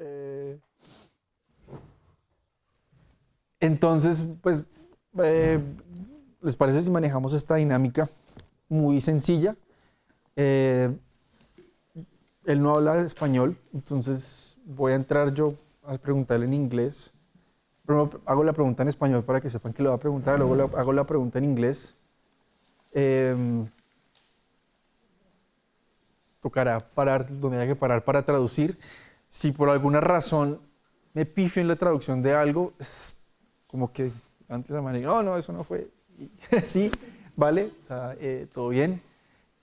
Eh, entonces, pues, ¿les parece si manejamos esta dinámica muy sencilla? Él no habla español, entonces voy a entrar yo a preguntarle en inglés. Primero hago la pregunta en español para que sepan que lo voy a preguntar, luego hago la pregunta en inglés. Tocará parar donde haya que parar para traducir. Si por alguna razón me pifio en la traducción de algo, es como que antes la manera, no, eso no fue. Sí, vale, o sea, todo bien.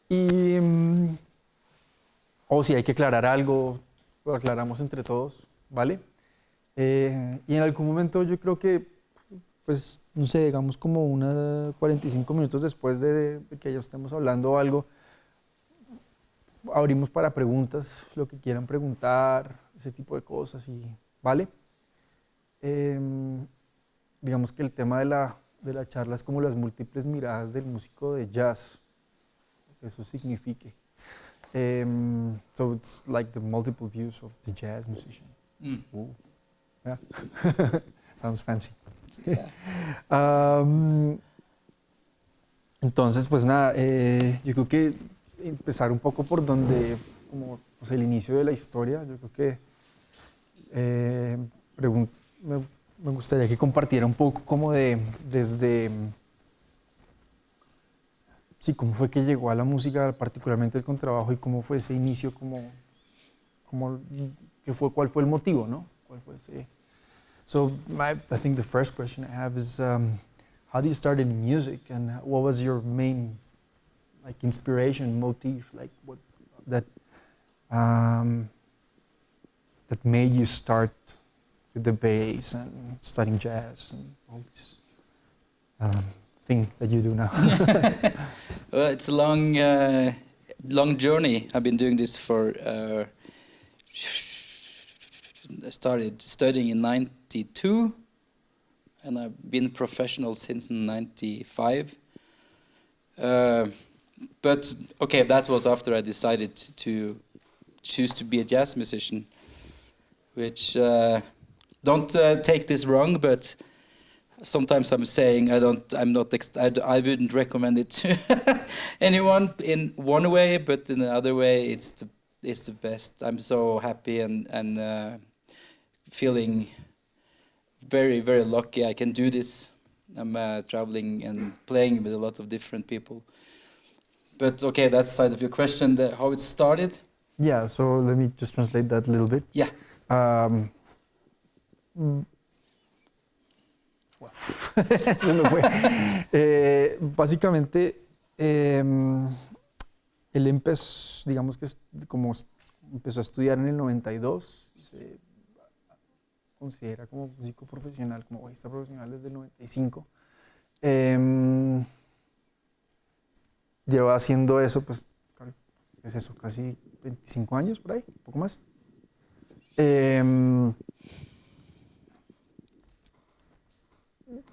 Y, o si hay que aclarar algo, lo aclaramos entre todos, ¿vale? Y en algún momento yo creo que, pues, no sé, digamos como unas 45 minutos después de que ya estemos hablando algo, abrimos para preguntas, lo que quieran preguntar, ese tipo de cosas, ¿vale? Digamos que el tema de la charla es como las múltiples miradas del músico de jazz, lo que eso signifique. So it's like the multiple views of the jazz musician. Ooh. Yeah. Sounds fancy. Yeah. Entonces, pues nada, yo creo que empezar un poco por donde, como pues, el inicio de la historia, yo creo que me gustaría que compartiera un poco como desde, sí, cómo fue que llegó a la música, particularmente el contrabajo, y cómo fue ese inicio, cuál fue el motivo, ¿no? ¿Cuál fue ese? So I think the first question I have is, how do you start in music, and what was your main like inspiration, motif, like what that that made you start with the bass and studying jazz and all this thing that you do now? Well, it's a long journey. I've been doing this for. I started studying in '92, and I've been professional since '95. But okay, that was after I decided to choose to be a jazz musician. Which don't take this wrong, but sometimes I'm saying I wouldn't recommend it to anyone in one way, but in the other way, it's the best. I'm so happy and feeling very, very lucky I can do this. I'm traveling and playing with a lot of different people. But okay, that's side of your question, how it started. Yeah, so let me just translate that a little bit. Yeah. Se me fue. Básicamente, él empezó, digamos que como empezó a estudiar en el 92, se considera como músico profesional, como bajista profesional desde el 95. Lleva haciendo eso, pues, ¿qué es eso? Casi 25 años por ahí, un poco más.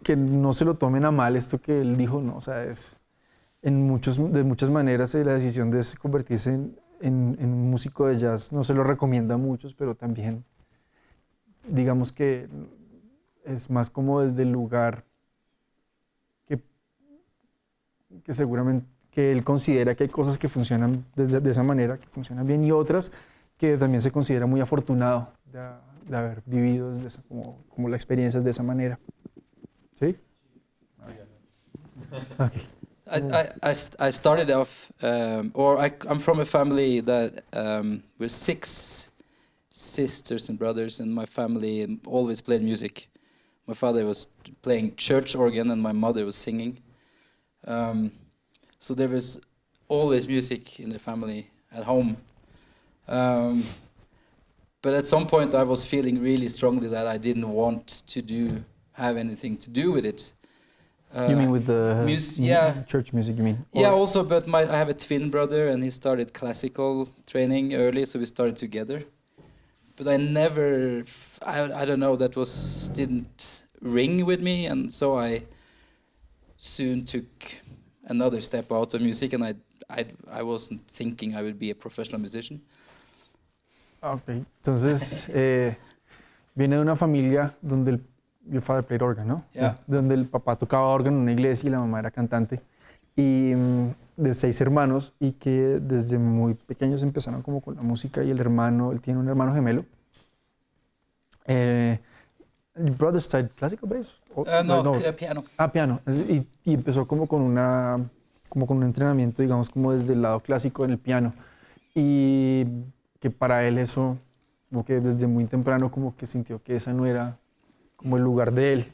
Que no se lo tomen a mal esto que él dijo, no, o sea, es de muchas maneras la decisión de convertirse en un músico de jazz no se lo recomienda a muchos, pero también digamos que es más como desde el lugar que seguramente que él considera que hay cosas que funcionan de esa manera, que funcionan bien, y otras que también se considera muy afortunado de haber vivido desde como la experiencia de esa manera. ¿Sí? Okay. I started off, I'm from a family that with 6 sisters and brothers, and my family always played music. My father was playing church organ, and my mother was singing. So there was always music in the family at home. But at some point, I was feeling really strongly that I didn't want to have anything to do with it. You mean with the church music, you mean? Yeah, also, but I have a twin brother, and he started classical training early, so we started together. But I never, I don't know, didn't ring with me, and so I soon took another step out of music, and I wasn't thinking I would be a professional musician. Ok, entonces viene de una familia donde your father played organ, ¿no? Yeah. Donde el papá tocaba órgano en una iglesia y la mamá era cantante. Y de 6 hermanos y que desde muy pequeños empezaron como con la música y el hermano, él tiene un hermano gemelo. Your brother studied classical bass? Piano. Ah, piano. Y empezó como con como con un entrenamiento, digamos, como desde el lado clásico en el piano. Y que para él eso, como que desde muy temprano como que sintió que ese no era como el lugar de él.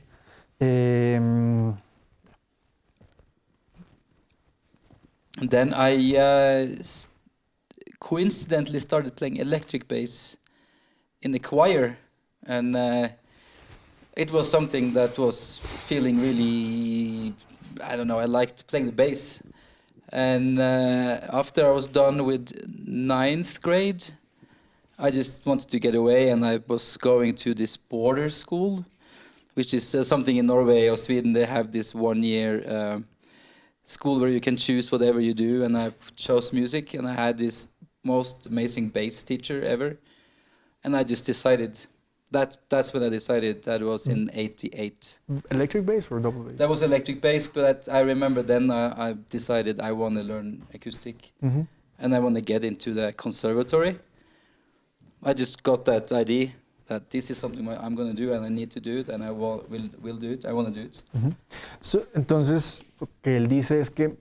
And then I coincidentally started playing electric bass in the choir, and it was something that was feeling really, I don't know, I liked playing the bass. And after I was done with 9th grade, I just wanted to get away, and I was going to this border school, which is something in Norway or Sweden. They have this 1-year school where you can choose whatever you do, and I chose music, and I had this most amazing bass teacher ever, and I just decided that's when I decided. That was in '88. Electric bass or double bass? That was electric bass, but I remember then I decided I want to learn acoustic, and I want to get into the conservatory. I just got that idea that this is something I'm going to do, and I need to do it, and I will do it. I want to do it. So, entonces, lo que él dice es que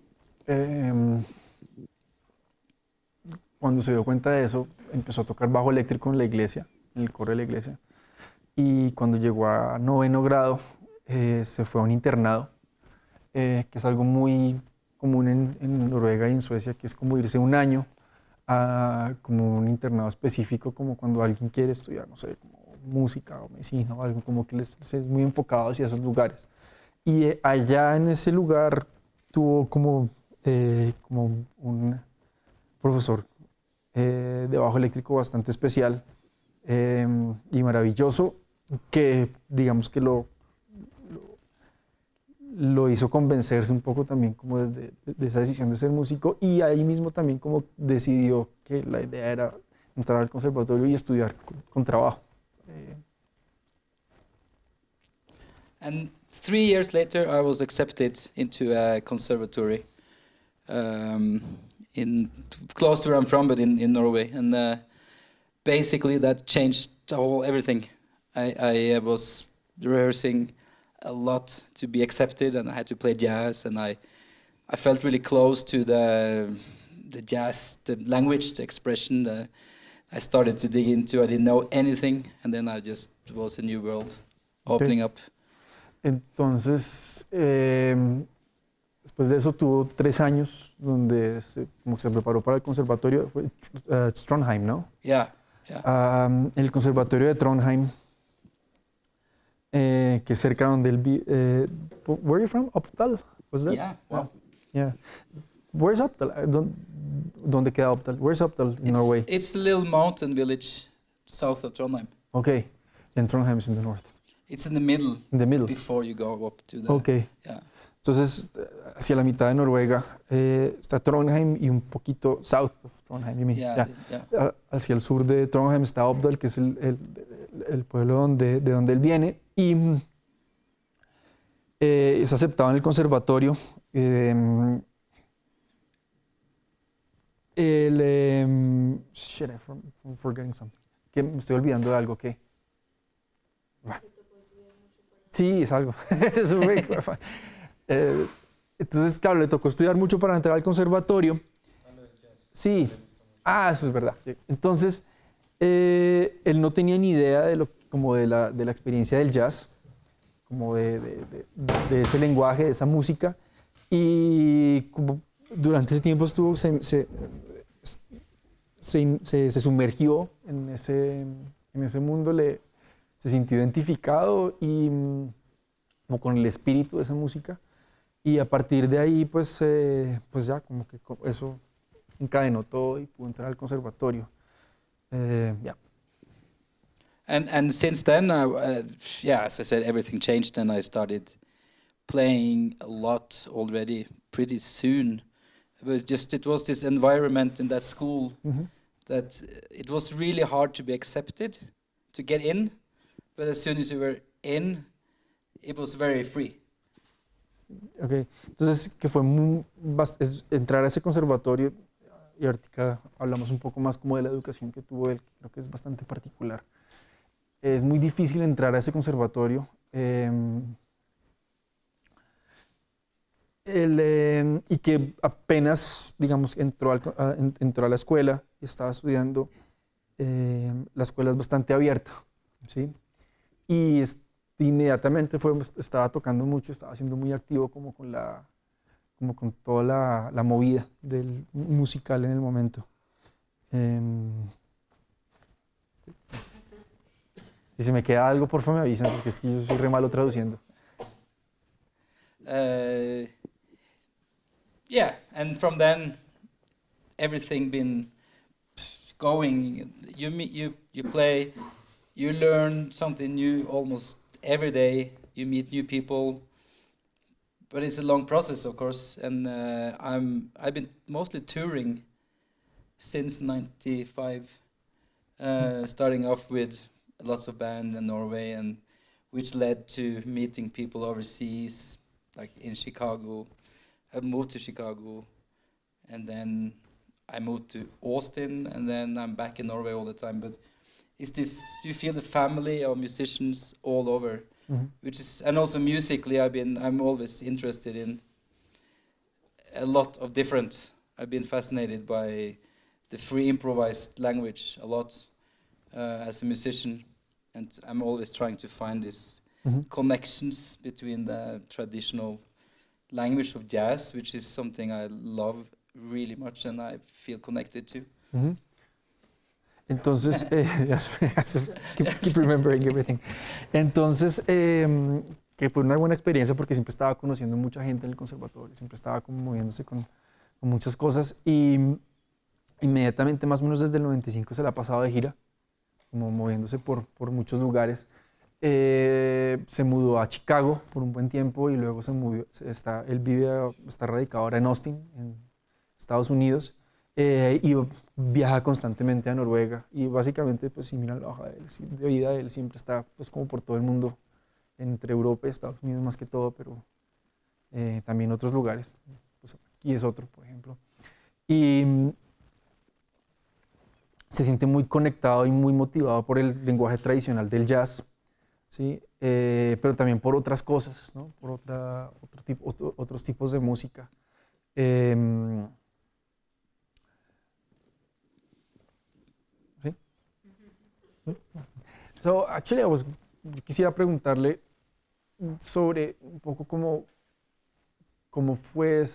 cuando se dio cuenta de eso, empezó a tocar bajo eléctrico en la iglesia, en el coro de la iglesia. Y cuando llegó a 9º grado, se fue a un internado, que es algo muy común en Noruega y en Suecia, que es como irse un año a como un internado específico, como cuando alguien quiere estudiar, no sé, como música o medicina o algo, como que les es muy enfocado hacia esos lugares. Y allá en ese lugar tuvo como un profesor de bajo eléctrico bastante especial y maravilloso, que digamos que lo hizo convencerse un poco también como de esa decisión de ser músico, y ahí mismo también como decidió que la idea era entrar al conservatorio y estudiar con trabajo. And 3 years later, I was accepted into a conservatory in close to where I'm from, but in Norway, and basically that changed everything. I was rehearsing a lot to be accepted, and I had to play jazz, and I felt really close to the jazz, the language, the expression. I started to dig into. I didn't know anything, and then I just was a new world opening up. Entonces, después de eso tuvo 3 años donde como se preparó para el conservatorio, fue Trondheim, ¿no? Yeah. El conservatorio de Trondheim, que es cerca donde él vive. Where are you from? Oppdal? Was that? Yeah. Wow. Yeah. Where's Oppdal? ¿Dónde queda Oppdal? Where's Oppdal in Norway? It's a little mountain village south of Trondheim. Okay. And Trondheim is in the north. It's in the middle. In the middle. Before you go up to the. Okay. Yeah. Entonces, hacia la mitad de Noruega está Trondheim y un poquito south of Trondheim. You mean? Yeah. Hacia el sur de Trondheim está Oppdal, que es el pueblo de donde él viene, y es aceptado en el conservatorio. Shit, I'm forgetting something. Que me estoy olvidando de algo que. Sí, es algo. Entonces, claro, le tocó estudiar mucho para entrar al conservatorio. Sí. Ah, eso es verdad. Entonces, él no tenía ni idea de la experiencia del jazz, como de ese lenguaje, de esa música, y como durante ese tiempo se sumergió en ese mundo, se sintió identificado y como con el espíritu de esa música, y a partir de ahí pues ya como que eso encadenó todo y pudo entrar al conservatorio. Yeah. And since then, as I said, everything changed, and I started playing a lot already pretty soon. It was this environment in that school that it was really hard to be accepted, to get in, but as soon as you were in, it was very free. Okay. Entonces, que fue entrar a ese conservatorio, y ahorita hablamos un poco más como de la educación que tuvo él, creo que es bastante particular. Es muy difícil entrar a ese conservatorio. Y que apenas, digamos, entró a la escuela y estaba estudiando, la escuela es bastante abierta, ¿sí? Y inmediatamente estaba tocando mucho, estaba siendo muy activo como con toda la movida del musical en el momento. Si se me queda algo, por favor me avisan, porque es que yo soy re malo traduciendo. Yeah, and from then, everything been going. You play, you learn something new almost every day. You meet new people, but it's a long process, of course. And I've been mostly touring since '95, starting off with lots of bands in Norway, and which led to meeting people overseas, like in Chicago. I moved to Chicago, and then I moved to Austin, and then I'm back in Norway all the time. But it's this, you feel the family of musicians all over, which is, and also musically, I'm always interested in a lot of different. I've been fascinated by the free improvised language a lot as a musician, and I'm always trying to find these connections between the traditional language of jazz, which is something I love really much and I feel connected to. Entonces, keep remembering everything. Entonces, que fue una buena experiencia porque siempre estaba conociendo mucha gente en el conservatorio, siempre estaba como moviéndose con muchas cosas, y inmediatamente, más o menos desde el 95, se la ha pasado de gira, como moviéndose por muchos lugares. Se mudó a Chicago por un buen tiempo y luego se movió, está radicado ahora en Austin, en Estados Unidos, y viaja constantemente a Noruega, y básicamente, pues si miran la hoja de vida de él, siempre está pues como por todo el mundo, entre Europa y Estados Unidos más que todo, pero también otros lugares, pues aquí es otro, por ejemplo, y se siente muy conectado y muy motivado por el lenguaje tradicional del jazz, ¿sí? Pero también por otras cosas, ¿no? Por otros tipos de música. ¿Sí? So, actually, yo quisiera preguntarle sobre un poco cómo fue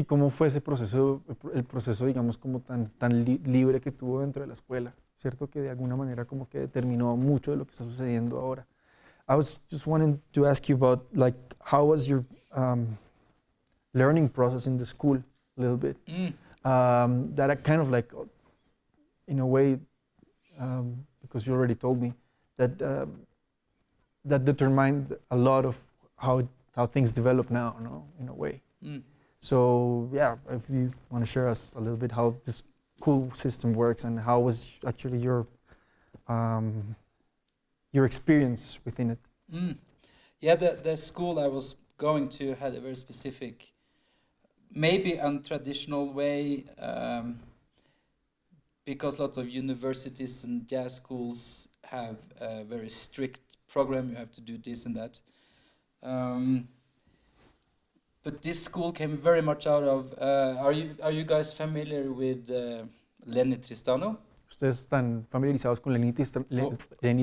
cómo fue ese proceso, el proceso, digamos, como tan libre que tuvo dentro de la escuela, ¿cierto? Que de alguna manera como que determinó mucho de lo que está sucediendo ahora. I was just wanting to ask you about, like, how was your learning process in the school, a little bit? That I kind of like, in a way, because you already told me, that determined a lot of how things develop now, no? In a way. So yeah, if you want to share us a little bit how this cool system works and how was actually your experience within it. Yeah, the school I was going to had a very specific, maybe untraditional way, because lots of universities and jazz schools have a very strict program. You have to do this and that. But this school came very much out of. Are you guys familiar with Lenny Tristano? ¿Ustedes están familiarizados con Lenny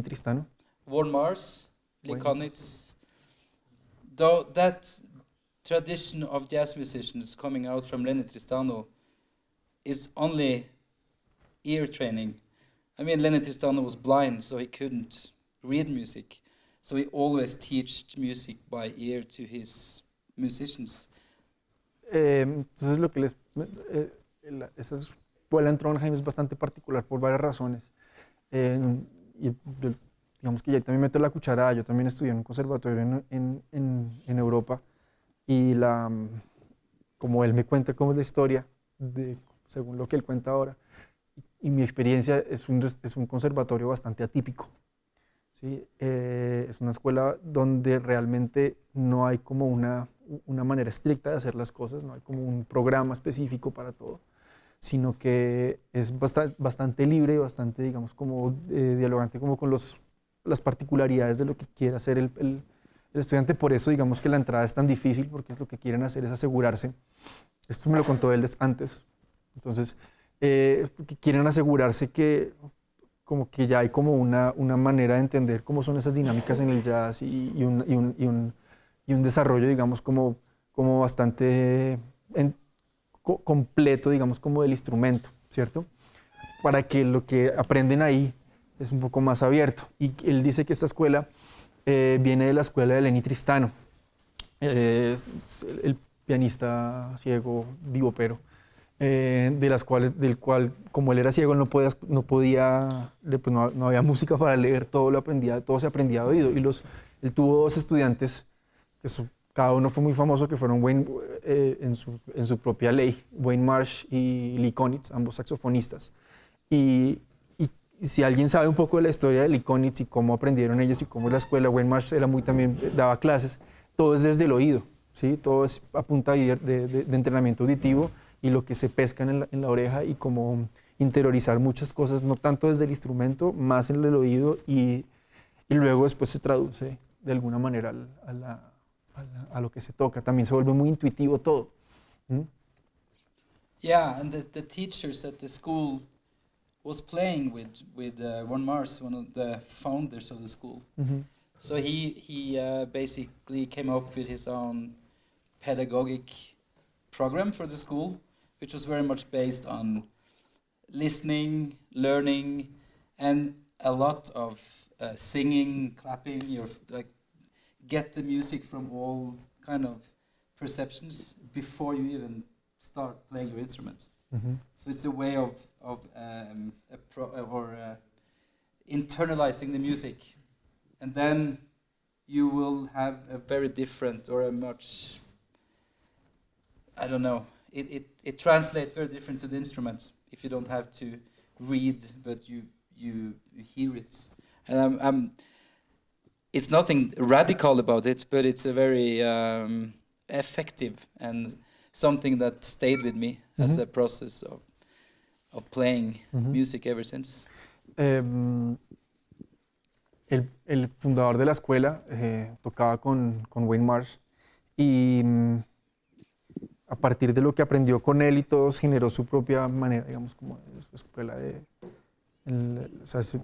Tristano? Warren Mars, Lee Konitz. Though that tradition of jazz musicians coming out from Lenny Tristano is only ear training. I mean, Lenny Tristano was blind, so he couldn't read music. So he always taught music by ear to his musicians. Entonces lo que esa escuela en Trondheim es bastante particular por varias razones. Y digamos que ya también meto la cucharada. Yo también estudié en un conservatorio en Europa, y como él me cuenta cómo es la historia, según lo que él cuenta ahora. Y mi experiencia es un conservatorio bastante atípico. ¿Sí? Es una escuela donde realmente no hay como una manera estricta de hacer las cosas, no hay como un programa específico para todo, sino que es bastante libre y bastante, digamos, como dialogante como con las particularidades de lo que quiere hacer el estudiante. Por eso, digamos que la entrada es tan difícil, porque lo que quieren hacer es asegurarse. Esto me lo contó él antes. Entonces, porque quieren asegurarse que como que ya hay como una manera de entender cómo son esas dinámicas en el jazz y un desarrollo, digamos, como bastante completo, digamos, como del instrumento, ¿cierto? Para que lo que aprenden ahí es un poco más abierto. Y él dice que esta escuela viene de la escuela de Lenny Tristano, es el pianista ciego, vivopero, del cual, como él era ciego, él no había música para leer, todo se aprendía de oído. Él tuvo dos estudiantes, cada uno fue muy famoso, que fueron en su propia ley, Wayne Marsh y Lee Konitz, ambos saxofonistas. Y si alguien sabe un poco de la historia de Lee Konitz y cómo aprendieron ellos y cómo es la escuela, Wayne Marsh también daba clases, todo es desde el oído, ¿sí? Todo es a punta de entrenamiento auditivo y lo que se pesca en la oreja, y como interiorizar muchas cosas, no tanto desde el instrumento, más en el oído, y luego después se traduce de alguna manera a lo que se toca. También se vuelve muy intuitivo todo. ¿Mm? Yeah, and the teachers at the school was playing with Ron Mars, one of the founders of the school. Mm-hmm. So he basically came up with his own pedagogic program for the school, which was very much based on listening, learning, and a lot of singing, clapping. Get the music from all kind of perceptions before you even start playing your instrument. Mm-hmm. So it's a way of internalizing the music, and then you will have a very different, or a much, I don't know, it translates very different to the instrument if you don't have to read, but you hear it. And it's nothing radical about it, but it's a very effective and something that stayed with me as a process of playing music ever since. El fundador de la escuela tocaba con Wayne Marsh, y a partir de lo que aprendió con él y todo, generó su propia manera, digamos, como su escuela ese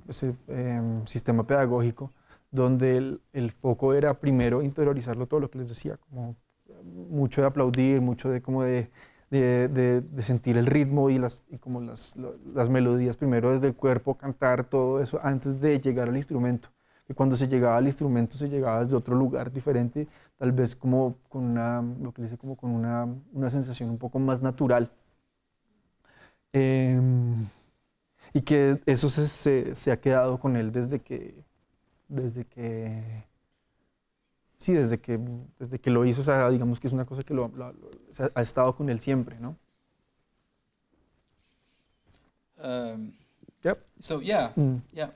sistema pedagógico, donde el foco era primero interiorizarlo, todo lo que les decía, como mucho de aplaudir, mucho de sentir el ritmo y como las melodías primero desde el cuerpo, cantar todo eso antes de llegar al instrumento. Y cuando se llegaba al instrumento se llegaba desde otro lugar diferente, tal vez como con lo que dice, como con una sensación un poco más natural. Y que eso se ha quedado con él desde que lo hizo. O sea, digamos que es una cosa que ha estado con él siempre, ¿no? Yep. So yeah, yeah.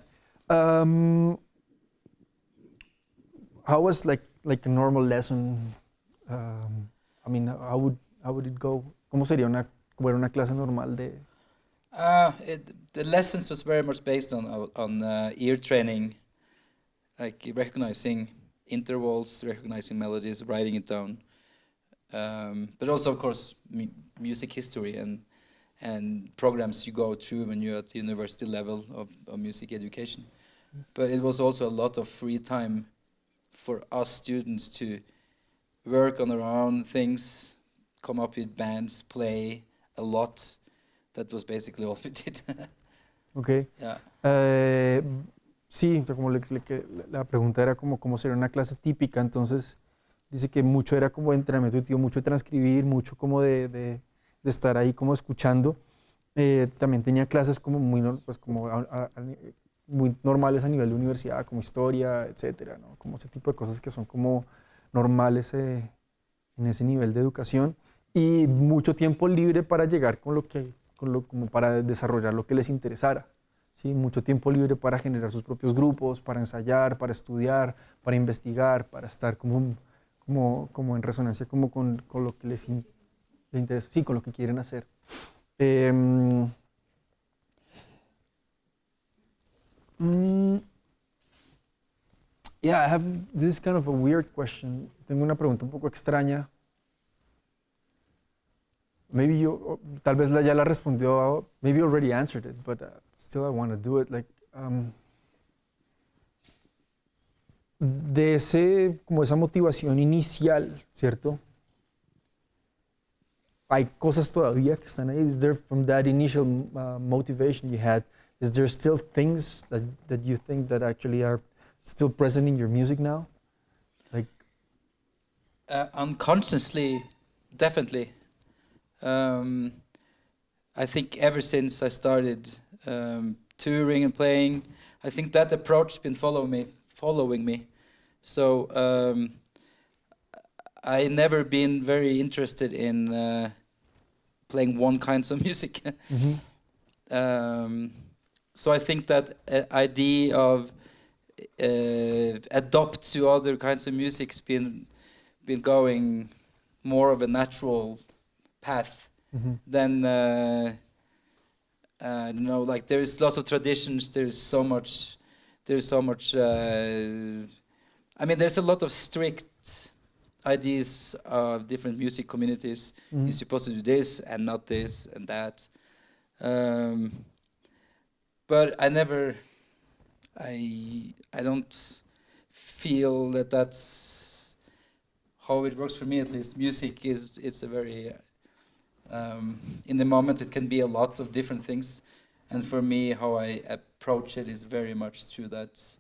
How was like a normal lesson? I mean, how would it go? ¿Cómo sería como era una clase normal de? The lessons was very much based on ear training, like recognizing intervals, recognizing melodies, writing it down, but also, of course, music history and programs you go through when you're at the university level of music education. But it was also a lot of free time for us students to work on our own things, come up with bands, play a lot. That was basically all we did. Okay. Yeah. Sí, como la pregunta era cómo sería una clase típica. Entonces dice que mucho era como de entrenamiento auditivo, mucho de transcribir, mucho como de estar ahí como escuchando. También tenía clases como muy normales a nivel de universidad, como historia, etcétera, ¿no? Como ese tipo de cosas que son como normales en ese nivel de educación. y mucho tiempo libre para llegar como para desarrollar lo que les interesara. ¿Sí? Mucho tiempo libre para generar sus propios grupos, para ensayar, para estudiar, para investigar, para estar como en resonancia con lo que les interesa, sí, con lo que quieren hacer. Em, yeah, I have this is kind of a weird question. Tengo una pregunta un poco extraña. Maybe tal vez ya la respondió, maybe you already answered it, but still I want to do it. Like, de como esa motivación inicial, ¿cierto? Hay cosas todavía que están ahí. Is there, from that initial motivation you had, is there still things that you think that actually are still present in your music now? Like, unconsciously, definitely. I think ever since I started touring and playing, I think that approach has been following me. So I never been very interested in playing one kind of music. So I think that idea of adopt to other kinds of music's been going more of a natural path than I don't know, like there's lots of traditions, there's so much I mean there's a lot of strict ideas of different music communities. You're supposed to do this and not this and that, but I don't feel that that's how it works for me, at least. Music it's a very in the moment it can be a lot of different things, and for me how I approach it is very much through that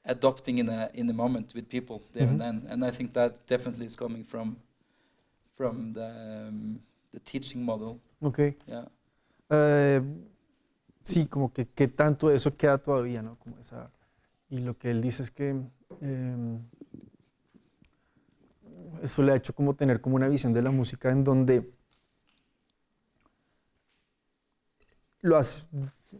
adopting in the moment with people there and then, and I think that definitely is coming from the teaching model. Okay. Yeah. Sí, como que tanto de eso queda todavía, ¿no? Como y lo que él dice es que eso le ha hecho como tener como una visión de la música en donde lo hace,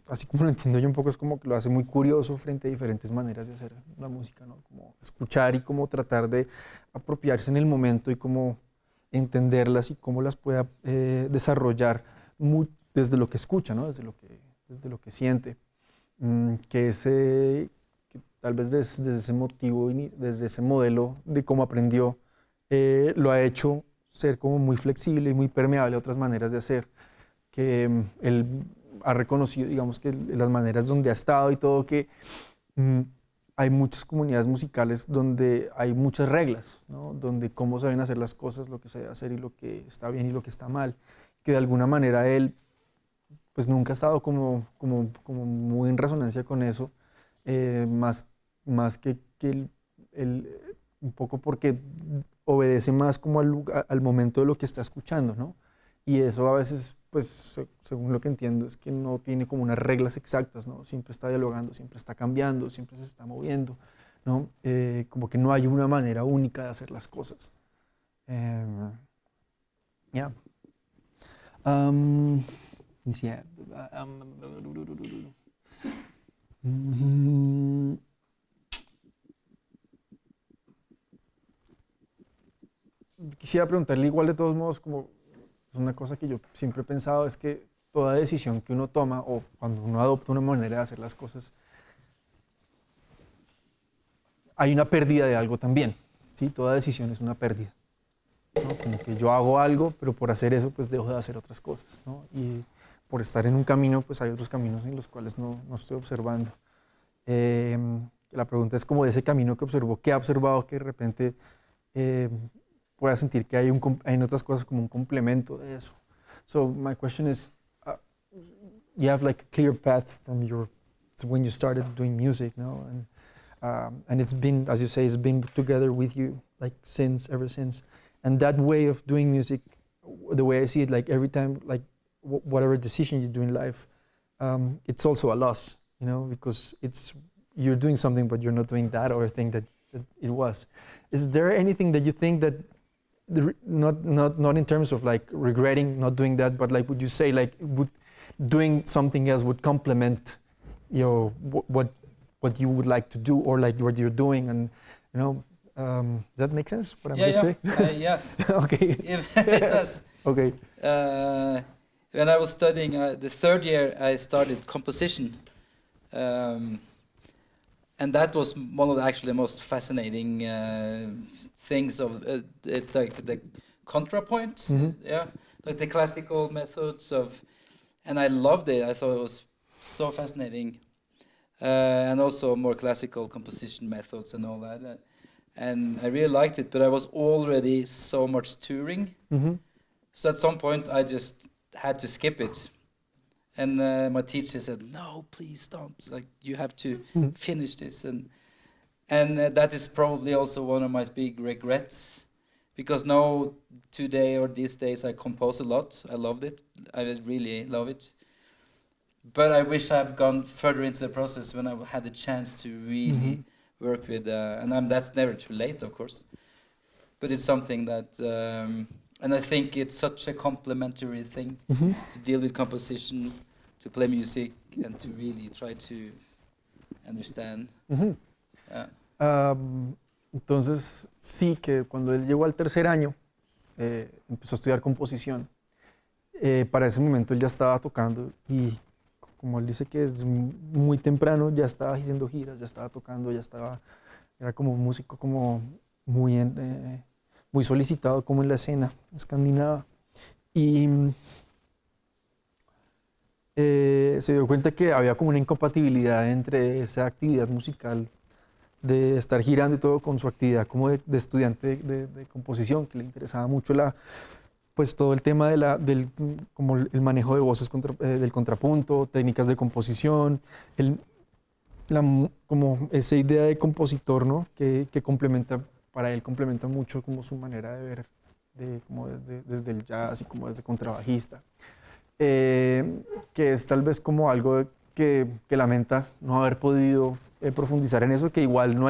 así como lo entiendo yo un poco, es como que lo hace muy curioso frente a diferentes maneras de hacer la música, ¿no? Como escuchar y como tratar de apropiarse en el momento y como entenderlas y cómo las pueda desarrollar desde lo que escucha, ¿no? Desde lo que siente. Que tal vez desde ese motivo, desde ese modelo de cómo aprendió, lo ha hecho ser como muy flexible y muy permeable a otras maneras de hacer, que él ha reconocido, digamos, que las maneras donde ha estado y todo, que hay muchas comunidades musicales donde hay muchas reglas, ¿no? Donde cómo se deben hacer las cosas, lo que se debe hacer y lo que está bien y lo que está mal, que de alguna manera él pues nunca ha estado como muy en resonancia con eso, más que un poco porque obedece más como al momento de lo que está escuchando, ¿no? Y eso a veces, pues, según lo que entiendo, es que no tiene como unas reglas exactas, ¿no? Siempre está dialogando, siempre está cambiando, siempre se está moviendo, ¿no? Como que no hay una manera única de hacer las cosas. Yeah. Yeah. Quisiera preguntarle igual de todos modos, como es una cosa que yo siempre he pensado, es que toda decisión que uno toma o cuando uno adopta una manera de hacer las cosas, hay una pérdida de algo también, ¿sí? Toda decisión es una pérdida, ¿no? Como que yo hago algo, pero por hacer eso pues dejo de hacer otras cosas, ¿no? Y por estar en un camino, pues hay otros caminos en los cuales no estoy observando. La pregunta es como de ese camino que observó, ¿qué ha observado que de repente pueda sentir que hay en otras cosas como un complemento de eso? So my question is, you have like a clear path from when you started doing music, no? And it's been, as you say, it's been together with you like ever since. And that way of doing music, the way I see it, like every time, like whatever decision you do in life, it's also a loss, you know, because you're doing something, but you're not doing that other thing that it was. Is there anything that you think that not in terms of like regretting not doing that, but like would you say like doing something else would complement what you would like to do, or like what you're doing, and does that make sense? What I'm just saying? Yes. Okay. It does. Okay. When I was studying the third year, I started composition, and that was one of the most fascinating things of it, like the contrapoint, Mm-hmm. like the classical methods of, and I loved it. I thought it was so fascinating, and also more classical composition methods and all that. And I really liked it, but I was already so much touring. Mm-hmm. So at some point, I just had to skip it. And my teacher said, "No, please don't. Like, you have to finish this." And that is probably also one of my big regrets, because now today or these days I compose a lot. I loved it. I really love it. But I wish I've gone further into the process when I had the chance to really work with, and that's never too late, of course. But it's something that, and I think it's such a complementary thing to deal with composition, to play music, and to really try to understand. Entonces, sí, que cuando él llegó al tercer año, empezó a estudiar composición. Para ese momento él ya estaba tocando y, como él dice que es muy temprano, ya estaba haciendo giras, ya estaba tocando, era como un músico como muy solicitado como en la escena escandinava. Y se dio cuenta que había como una incompatibilidad entre esa actividad musical de estar girando y todo con su actividad como de estudiante de composición, que le interesaba mucho pues todo el tema como el manejo de voces del contrapunto, técnicas de composición, como esa idea de compositor, ¿no? que para él complementa mucho como su manera de ver desde el jazz y como desde contrabajista, que es tal vez como algo que lamenta no haber podido profundizar en eso, que igual no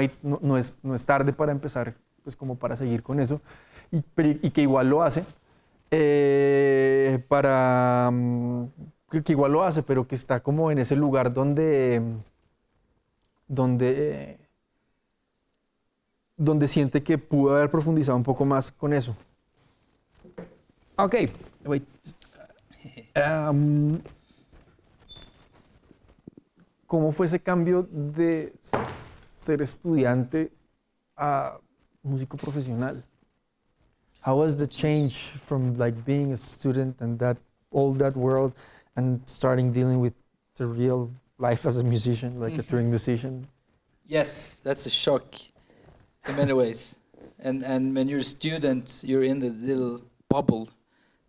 es tarde para empezar, pues como para seguir con eso, y que igual lo hace, que igual lo hace, pero que está como en ese lugar donde siente que pudo haber profundizado un poco más con eso. Ok, wait. ¿Cómo fue ese cambio de ser estudiante a músico profesional? How was the change from like being a student and all that world and starting dealing with the real life as a musician, like a touring musician? Yes, that's a shock in many ways. And when you're a student, you're in the little bubble,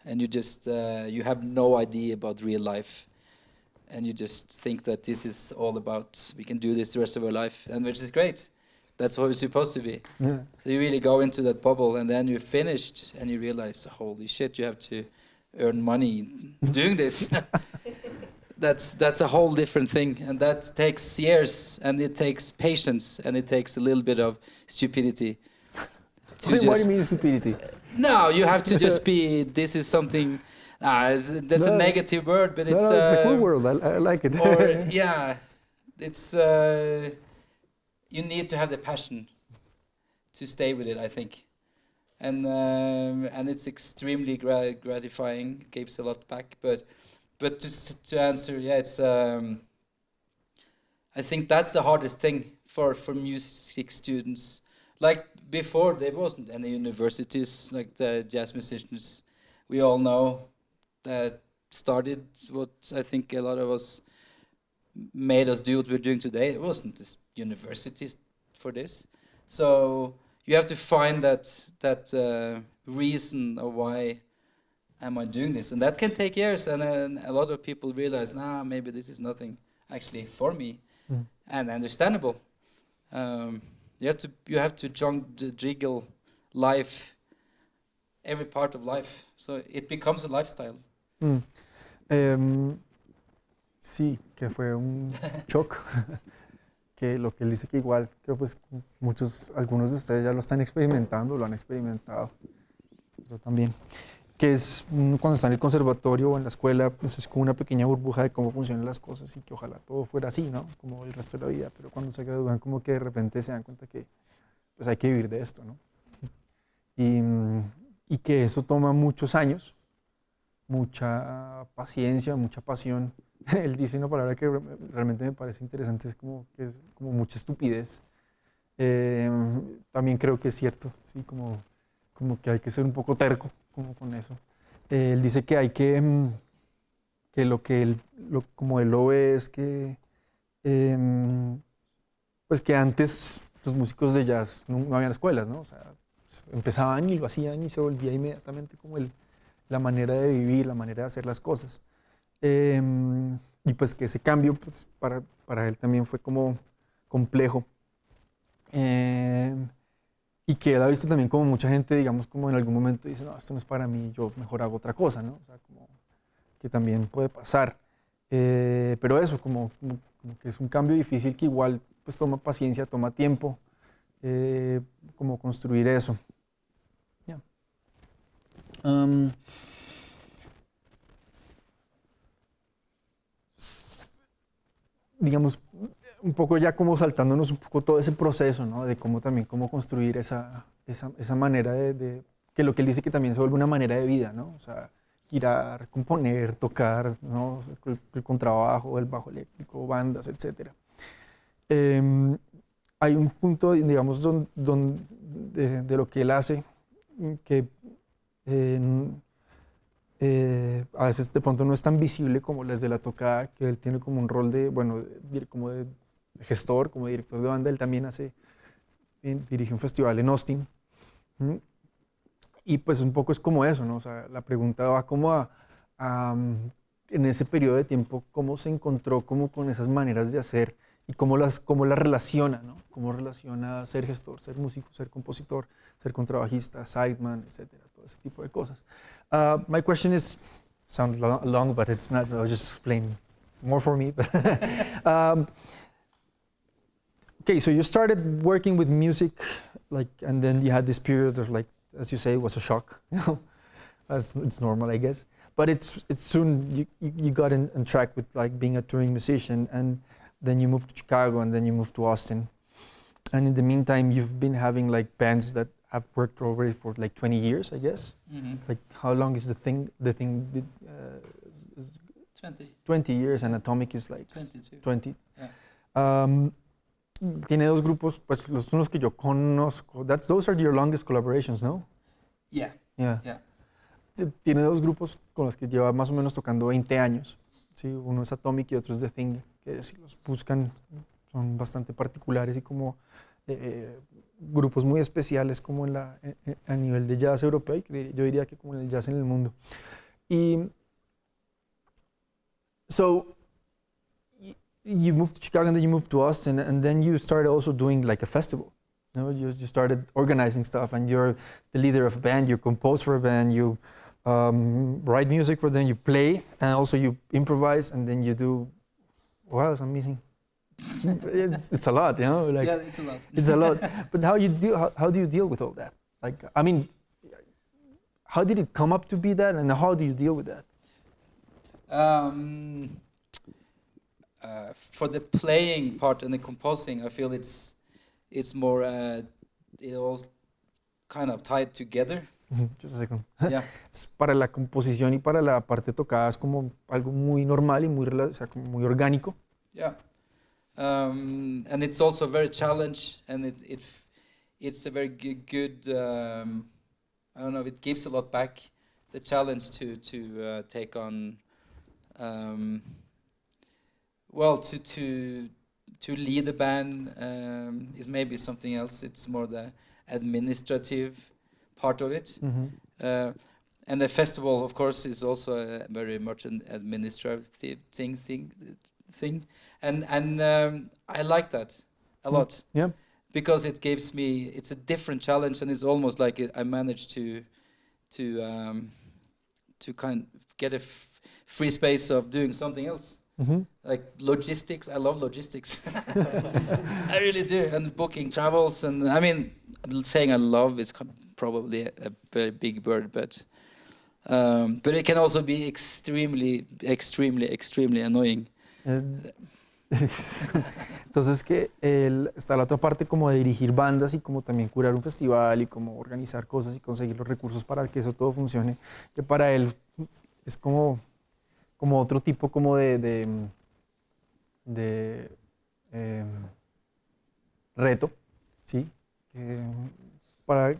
and you just you have no idea about real life. And you just think that this is all about, we can do this the rest of our life, and which is great. That's what it's supposed to be. Yeah. So you really go into that bubble, and then you're finished, and you realize, holy shit, you have to earn money doing this. That's a whole different thing, and that takes years, and it takes patience, and it takes a little bit of stupidity. What do you mean stupidity? No, you have to just be, this is something... that's a negative word, but it's a cool word. I like it. Or yeah, it's you need to have the passion to stay with it, I think, and it's extremely gratifying. Gives a lot back, but to answer, yeah, it's I think that's the hardest thing for music students. Like before, there wasn't any universities like the jazz musicians we all know that started what I think a lot of us made us do what we're doing today. It wasn't this universities for this. So you have to find that reason of why am I doing this, and that can take years. And a lot of people realize, maybe this is nothing actually for me, and understandable. You have to jiggle life, every part of life, so it becomes a lifestyle. Sí, que fue un shock. Que lo que él dice que igual, creo pues algunos de ustedes ya lo están experimentando, lo han experimentado. yo también. Que es cuando está en el conservatorio o en la escuela, pues es como una pequeña burbuja de cómo funcionan las cosas y que ojalá todo fuera así, ¿no? Como el resto de la vida, pero cuando se gradúan como que de repente se dan cuenta que pues hay que vivir de esto, ¿no? Y que eso toma muchos años, mucha paciencia, mucha pasión. Él dice una palabra que realmente me parece interesante, es como que es como mucha estupidez. También creo que es cierto, ¿sí? Como que hay que ser un poco terco como con eso. Él dice que hay que lo que él, como él lo ve es que, pues que antes los músicos de jazz no habían escuelas, ¿no? O sea, empezaban y lo hacían y se volvía inmediatamente como la manera de vivir, la manera de hacer las cosas. Y pues que ese cambio pues, para él también fue como complejo. Y que él ha visto también como mucha gente, digamos, como en algún momento dice, no, esto no es para mí, yo mejor hago otra cosa, ¿no? O sea, como que también puede pasar. Pero eso, como que es un cambio difícil que igual pues toma paciencia, toma tiempo, como construir eso. Yeah. Digamos, un poco ya como saltándonos un poco todo ese proceso, ¿no? De cómo también, cómo construir esa manera que lo que él dice que también se vuelve una manera de vida, ¿no? O sea, girar, componer, tocar, ¿no? El contrabajo, el bajo eléctrico, bandas, etc. Hay un punto, digamos, de lo que él hace que a veces de pronto no es tan visible como las de la tocada, que él tiene como un rol de, bueno, como de gestor, como director de banda. Él también dirige un festival en Austin. Y pues un poco es como eso, ¿no? O sea, la pregunta va como en ese periodo de tiempo, cómo se encontró como con esas maneras de hacer y cómo las relaciona, ¿no? Cómo relaciona ser gestor, ser músico, ser compositor, ser contrabajista, sideman, etcétera, todo ese tipo de cosas. My question is, sounds long, but it's not. I'll just explain more for me. Okay, so you started working with music, and then you had this period of as you say, it was a shock. As it's normal, I guess. But it's soon you got on track with being a touring musician, and then you moved to Chicago, and then you moved to Austin. And in the meantime, you've been having bands that have worked already for 20 years, I guess. Mm-hmm. How long is the thing? 20. 20 years, and Atomic is 22. 20. Yeah. Tiene dos grupos, pues los unos que yo conozco. Those are your longest collaborations, no? Yeah. Yeah. Tiene dos grupos con los que lleva más o menos tocando 20 años. Sí, uno es Atomic y otro es The Thing, que si los buscan son bastante particulares y como grupos muy especiales como a nivel de jazz europeo, y yo diría que como en el jazz en el mundo. Y so you moved to Chicago and then you moved to Austin, and then you started also doing a festival. You started organizing stuff, and you're the leader of a band, you compose for a band, you write music for them, you play, and also you improvise, and then you do. Wow, it's amazing. It's a lot, yeah, it's a lot. It's a lot. But how do you deal with all that? I mean, how did it come up to be that, and how do you deal with that? For the playing part and the composing, I feel it's more it all kind of tied together. Just a second. Yeah. Para la composición y para la parte tocada es como algo muy normal y como muy orgánico. Yeah. And it's also very challenge, and it's a very good I don't know, it gives a lot back. The challenge to take on to lead a band is maybe something else. It's more the administrative part of it. Mm-hmm. And the festival, of course, is also very much an administrative thing. And I like that a lot. Yeah. Because it gives me, it's a different challenge, and it's almost like I managed to kind of get a free space of doing something else. Mhm. Like logistics, I love logistics. I really do, and booking travels, and I mean, saying I love is probably a very big word, but it can also be extremely annoying. Entonces está la otra parte como de dirigir bandas y como también curar un festival y como organizar cosas y conseguir los recursos para que eso todo funcione, que para él es como otro tipo como de reto, ¿sí? Para, y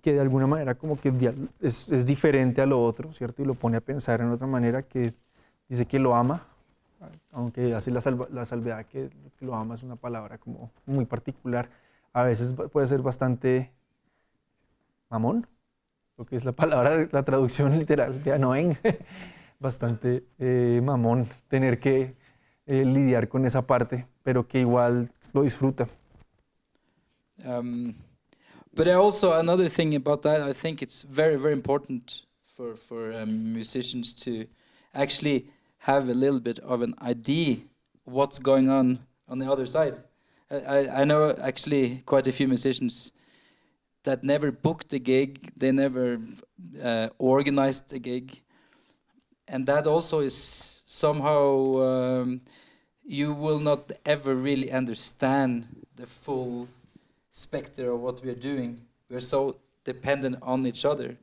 que de alguna manera como que es diferente a lo otro, ¿cierto? Y lo pone a pensar en otra manera, que dice que lo ama, aunque hace la salvedad que lo ama es una palabra como muy particular. A veces puede ser bastante mamón, lo que es la palabra, la traducción literal de annoying, bastante mamón tener que lidiar con esa parte, pero que igual lo disfruta. But also another thing about that, I think it's very important for musicians to actually have a little bit of an idea what's going on the other side. I know actually quite a few musicians that never booked a gig, they never organized a gig, and that also is somehow you will not ever really understand the full specter of what we're doing. We're so dependent on each other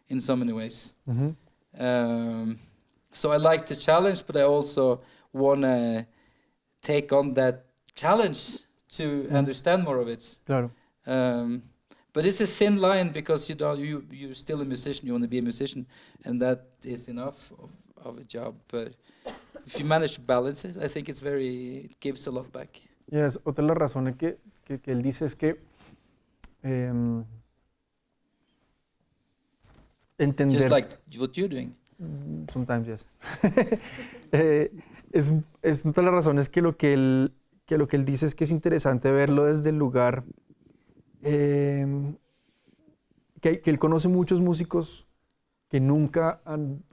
in so many ways. Mm-hmm. So I like the challenge, but I also want to take on that challenge to understand more of it. Claro. But it's a thin line, because you're still a musician, you want to be a musician, and that is enough of a job. But if you manage to balance it, I think it gives a lot back. Yes, otra de las razones que él dice es que entender... Just like what you're doing. Sometimes, yes. Es otra de las razones que lo que él dice es que es interesante verlo desde el lugar que él conoce muchos músicos que nunca han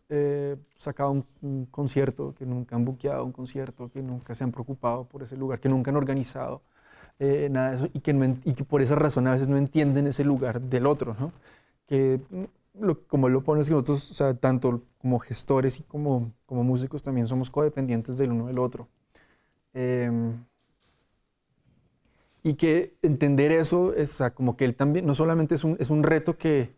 sacado un concierto, que nunca han buqueado un concierto, que nunca se han preocupado por ese lugar, que nunca han organizado nada de eso, y que por esa razón a veces no entienden ese lugar del otro, ¿no? Que como él lo pone, es que nosotros, o sea, tanto como gestores y como músicos también somos codependientes del uno del otro. Y que entender eso, o sea, como que él también, no solamente es un reto que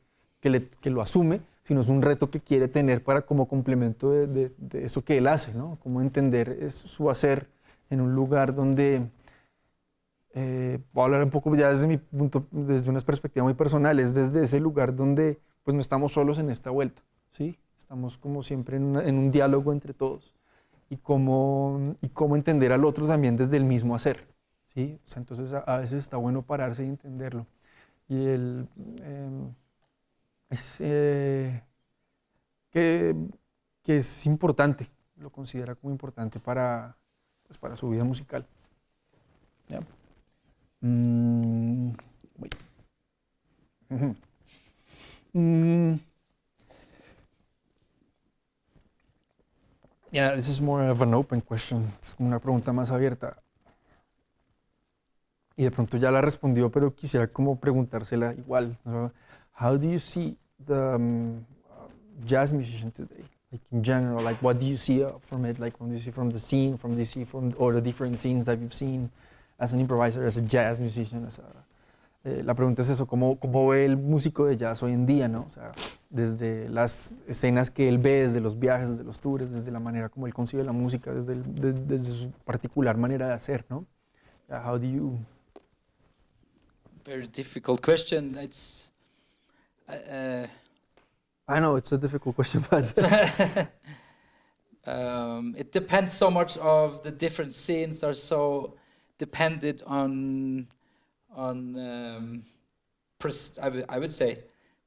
lo asume, sino es un reto que quiere tener para como complemento de eso que él hace, ¿no? Como entender su hacer en un lugar donde, voy a hablar un poco ya desde mi punto, desde una perspectiva muy personal, es desde ese lugar donde pues no estamos solos en esta vuelta, ¿sí? Estamos como siempre en un diálogo entre todos y cómo entender al otro también desde el mismo hacer, ¿sí? O sea, entonces a veces está bueno pararse y entenderlo. Y que es importante, lo considera como importante para su vida musical. ¿Ya? Yeah, this is more of an open question. Es como una pregunta más abierta. Y de pronto ya la respondió, pero quisiera como preguntársela igual, ¿no? How do you see the jazz musician today? Like in general, like what do you see from it? Like what do you see from the scene, or the different scenes that you've seen as an improviser, as a jazz musician? La pregunta es eso, ¿cómo ve el músico de jazz hoy en día, ¿no? O sea, desde las escenas que él ve, desde los viajes, desde los tours, desde la manera como él concibe la música, desde su particular manera de hacer, ¿no? How do you... Very difficult question. It's... I know it's a difficult question, but... it depends so much of the different scenes are so dependent on I would say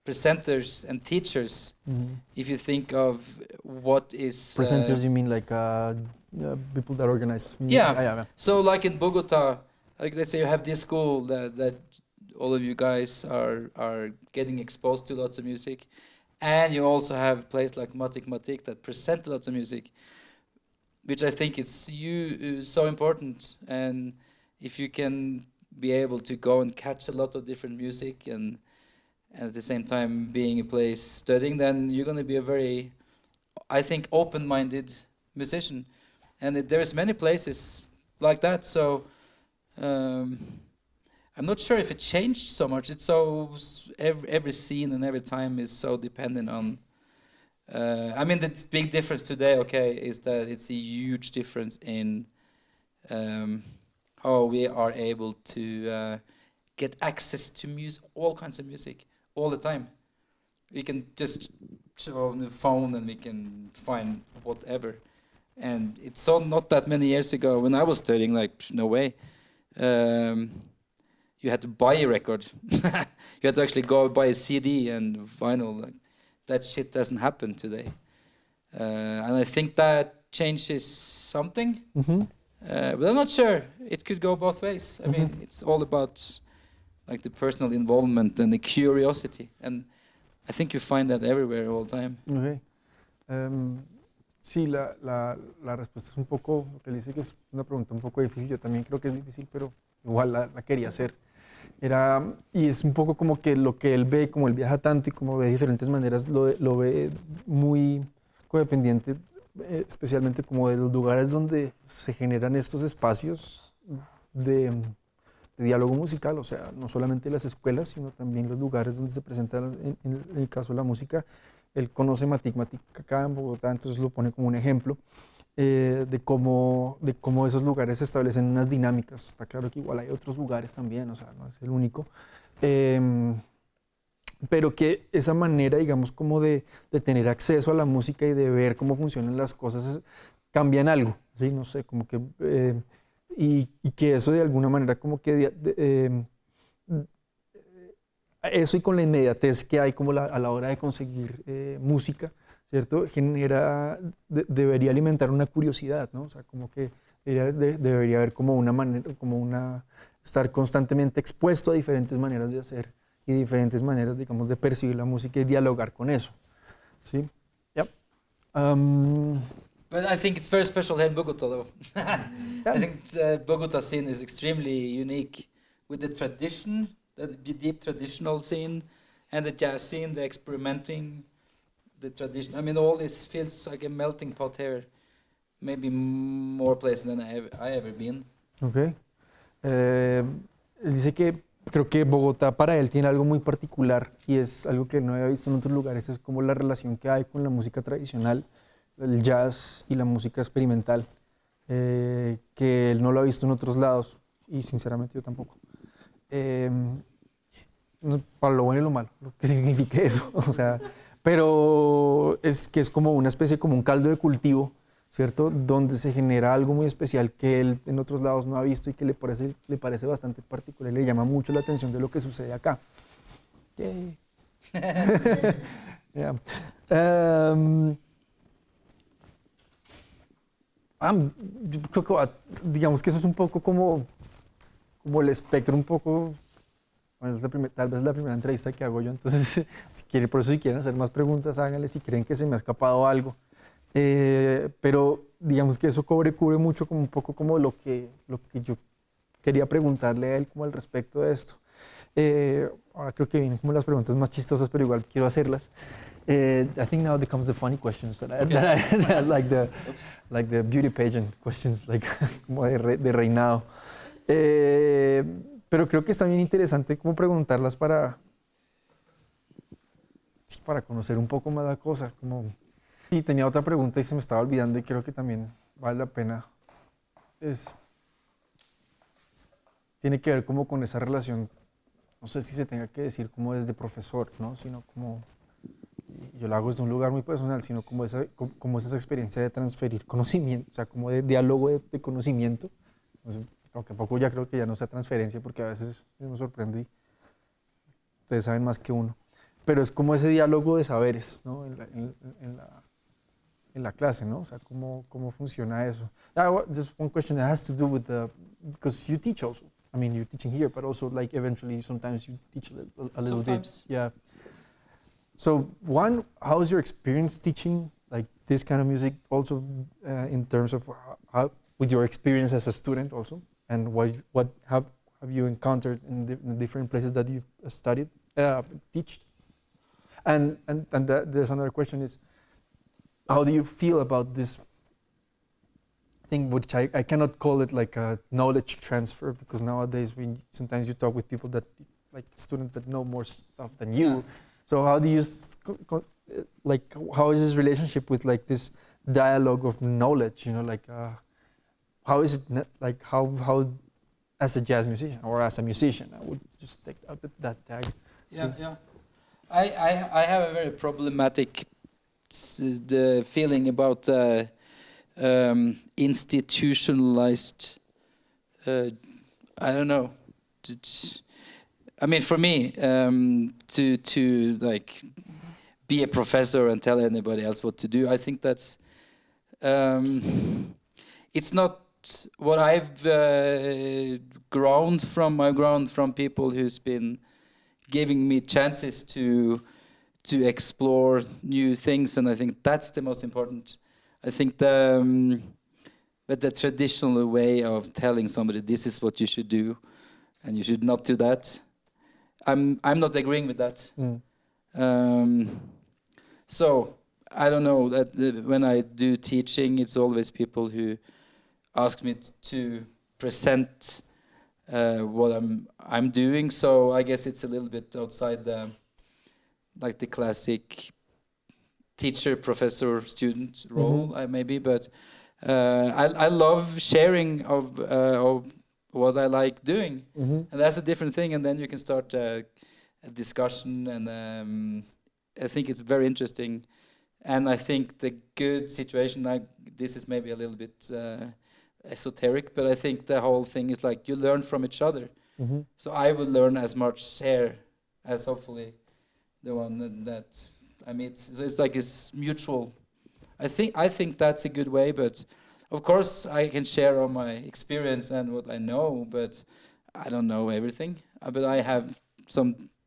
presenters and teachers. Mm-hmm. If you think of what is presenters, you mean like people that organize music? Yeah. So like in Bogota, like let's say you have this school that all of you guys are getting exposed to lots of music, And you also have places like Matik Matik that present lots of music, which I think it's so important. And if you can be able to go and catch a lot of different music and at the same time being a place studying, then you're going to be a very, I think, open-minded musician. And there's many places like that. So I'm not sure if it changed so much. It's so every scene and every time is so dependent on. I mean, the big difference today, okay, is that it's a huge difference in how we are able to get access to music, all kinds of music, all the time. We can just show on the phone and we can find whatever. And it's so not that many years ago when I was studying, like, no way. You had to buy a record. You had to actually go buy a CD and vinyl. Like, that shit doesn't happen today. And I think that changes something. But I'm not sure. It could go both ways. I mean, it's all about like the personal involvement and the curiosity. And I think you find that everywhere all the time. Okay. Sí, la respuesta es un poco, lo que él dice que es una pregunta un poco difícil. Yo también creo que es difícil, pero igual la quería hacer. Y es un poco como que lo que él ve, como él viaja tanto y como ve de diferentes maneras, lo ve muy codependiente, especialmente como de los lugares donde se generan estos espacios de diálogo musical, o sea, no solamente las escuelas, sino también los lugares donde se presenta, en el caso de la música. Él conoce Matik Matik acá en Bogotá, entonces lo pone como un ejemplo de cómo esos lugares se establecen unas dinámicas. Está claro que igual hay otros lugares también, o sea, no es el único. Pero que esa manera, digamos, como de tener acceso a la música y de ver cómo funcionan las cosas, cambian algo, ¿sí? No sé, como que... y que eso de alguna manera como que... eso y con la inmediatez que hay como a la hora de conseguir música, ¿cierto? Debería alimentar una curiosidad, ¿no? O sea, como que debería haber como una manera, estar constantemente expuesto a diferentes maneras de hacer y diferentes maneras, digamos, de percibir la música y dialogar con eso, ¿sí? Yep. But I think it's very special here in Bogota, though. I think Bogota scene is extremely unique with the tradition, the deep traditional scene, and the jazz scene, the experimenting, the tradition. I mean, all this feels like a melting pot here. Maybe more places than I ever been. Okay. Dice que creo que Bogotá para él tiene algo muy particular y es algo que no había visto en otros lugares, es como la relación que hay con la música tradicional, el jazz y la música experimental, que él no lo ha visto en otros lados y sinceramente yo tampoco. Para lo bueno y lo malo, lo que signifique eso, o sea, pero es que es como una especie, como un caldo de cultivo, ¿cierto? Donde se genera algo muy especial que él en otros lados no ha visto y que le parece bastante particular y le llama mucho la atención de lo que sucede acá. Yay. Yeah. Yo creo que digamos que eso es un poco como el espectro, un poco, bueno, tal vez es la primera entrevista que hago yo, entonces si quieren hacer más preguntas, háganle, si creen que se me ha escapado algo. Pero digamos que eso cubre mucho como un poco como lo que yo quería preguntarle a él como al respecto de esto. Ahora creo que vienen como las preguntas más chistosas, pero igual quiero hacerlas. I think now comes the funny questions that I like the beauty pageant questions, like como de reinado. Pero creo que está bien interesante como preguntarlas para conocer un poco más la cosa. Sí, tenía otra pregunta y se me estaba olvidando y creo que también vale la pena. Tiene que ver como con esa relación, no sé si se tenga que decir como desde profesor, ¿no? Sino como, yo lo hago desde un lugar muy personal, sino como esa experiencia de transferir conocimiento, o sea, como de diálogo de conocimiento. Entonces, aunque a poco ya creo que ya no sea transferencia porque a veces me sorprende y ustedes saben más que uno. Pero es como ese diálogo de saberes, ¿no? En la clase, ¿no? O sea, cómo funciona eso. Just one question that has to do with because you teach also. I mean, you're teaching here, but also like eventually sometimes you teach a little bit. Yeah. So one, how's your experience teaching like this kind of music? Also, in terms of how, with your experience as a student, also, and what have you encountered in the different places that you've studied, teached? And there's another question is, how do you feel about this thing, which I cannot call it like a knowledge transfer, because nowadays sometimes you talk with people that, like students that know more stuff than you. Yeah. So how do you, like, how is this relationship with like this dialogue of knowledge, you know, like, how is it, like, how as a jazz musician or as a musician, I would just take out that tag. Yeah, yeah. I have a very problematic the feeling about institutionalized. I don't know. I mean, for me, to like be a professor and tell anybody else what to do, I think that's it's not what I've grown from. I've grown from people who's been giving me chances to explore new things, and I think that's the most important. I think but the traditional way of telling somebody this is what you should do, and you should not do that. I'm not agreeing with that. So I don't know that when I do teaching, it's always people who ask me to present what I'm doing. So I guess it's a little bit outside the like the classic teacher, professor, student role, maybe. But I love sharing of what I like doing, and that's a different thing. And then you can start a discussion, and I think it's very interesting. And I think the good situation, like this, is maybe a little bit esoteric, but I think the whole thing is like you learn from each other. So I will learn as much here as hopefully the one that I meet. So it's like it's mutual. I think that's a good way, but of course I can share all my experience and what I know, but I don't know everything. But I have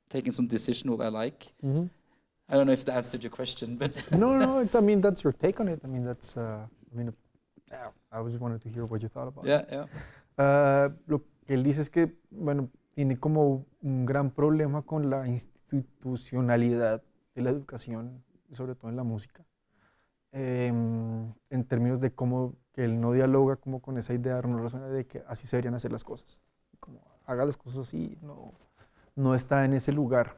taken some decision what I like. I don't know if that answered your question, but no, I mean that's your take on it. I mean that's I just wanted to hear what you thought about it. Yeah. Lo que él dice es que, bueno, tiene como un gran problema con la institucionalidad de la educación, sobre todo en la música, en términos de cómo que él no dialoga como con esa idea, no razona de que así se deberían hacer las cosas. Como haga las cosas así, no está en ese lugar.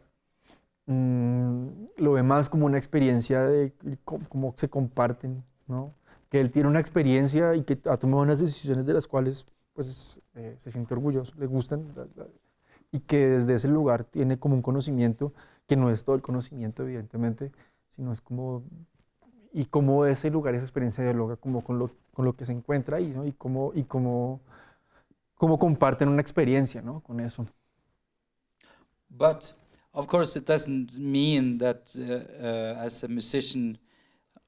Lo ve más como una experiencia de cómo se comparten, ¿no? Que él tiene una experiencia y que ha tomado unas decisiones de las cuales pues, se siente orgulloso, le gustan, y que desde ese lugar tiene como un conocimiento que no es todo el conocimiento, evidentemente, sino es como, y cómo ese lugar, esa experiencia dialoga como con lo que se encuentra ahí, ¿no? Y cómo comparten una experiencia, ¿no? Con eso. But of course, it doesn't mean that as a musician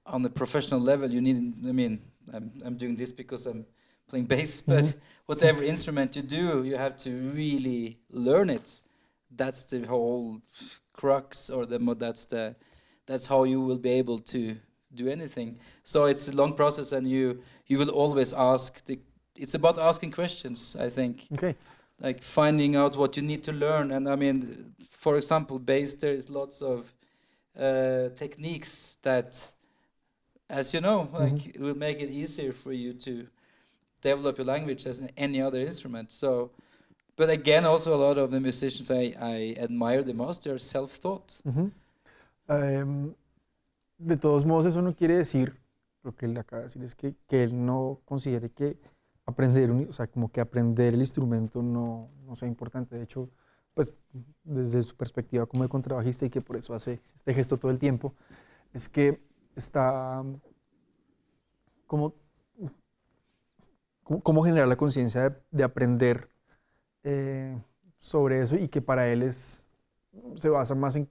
on a professional level, you need. I mean, I'm doing this because I'm playing bass, but whatever instrument you do, you have to really learn it. That's the whole crux, or that's how you will be able to do anything. So it's a long process, and you will always ask. It's about asking questions, I think. Okay. Like finding out what you need to learn. And I mean, for example, bass, there is lots of techniques that, as you know, like it will make it easier for you to develop your language as any other instrument. So, but again, also a lot of the musicians I admire the most, they're self-taught. De todos modos, eso no quiere decir, lo que él acaba de decir es que él no considere que aprender, o sea, como que aprender el instrumento no sea importante. De hecho, pues desde su perspectiva como de contrabajista, y que por eso hace este gesto todo el tiempo, es que está como generar la conciencia de aprender sobre eso, y que para él se basa más en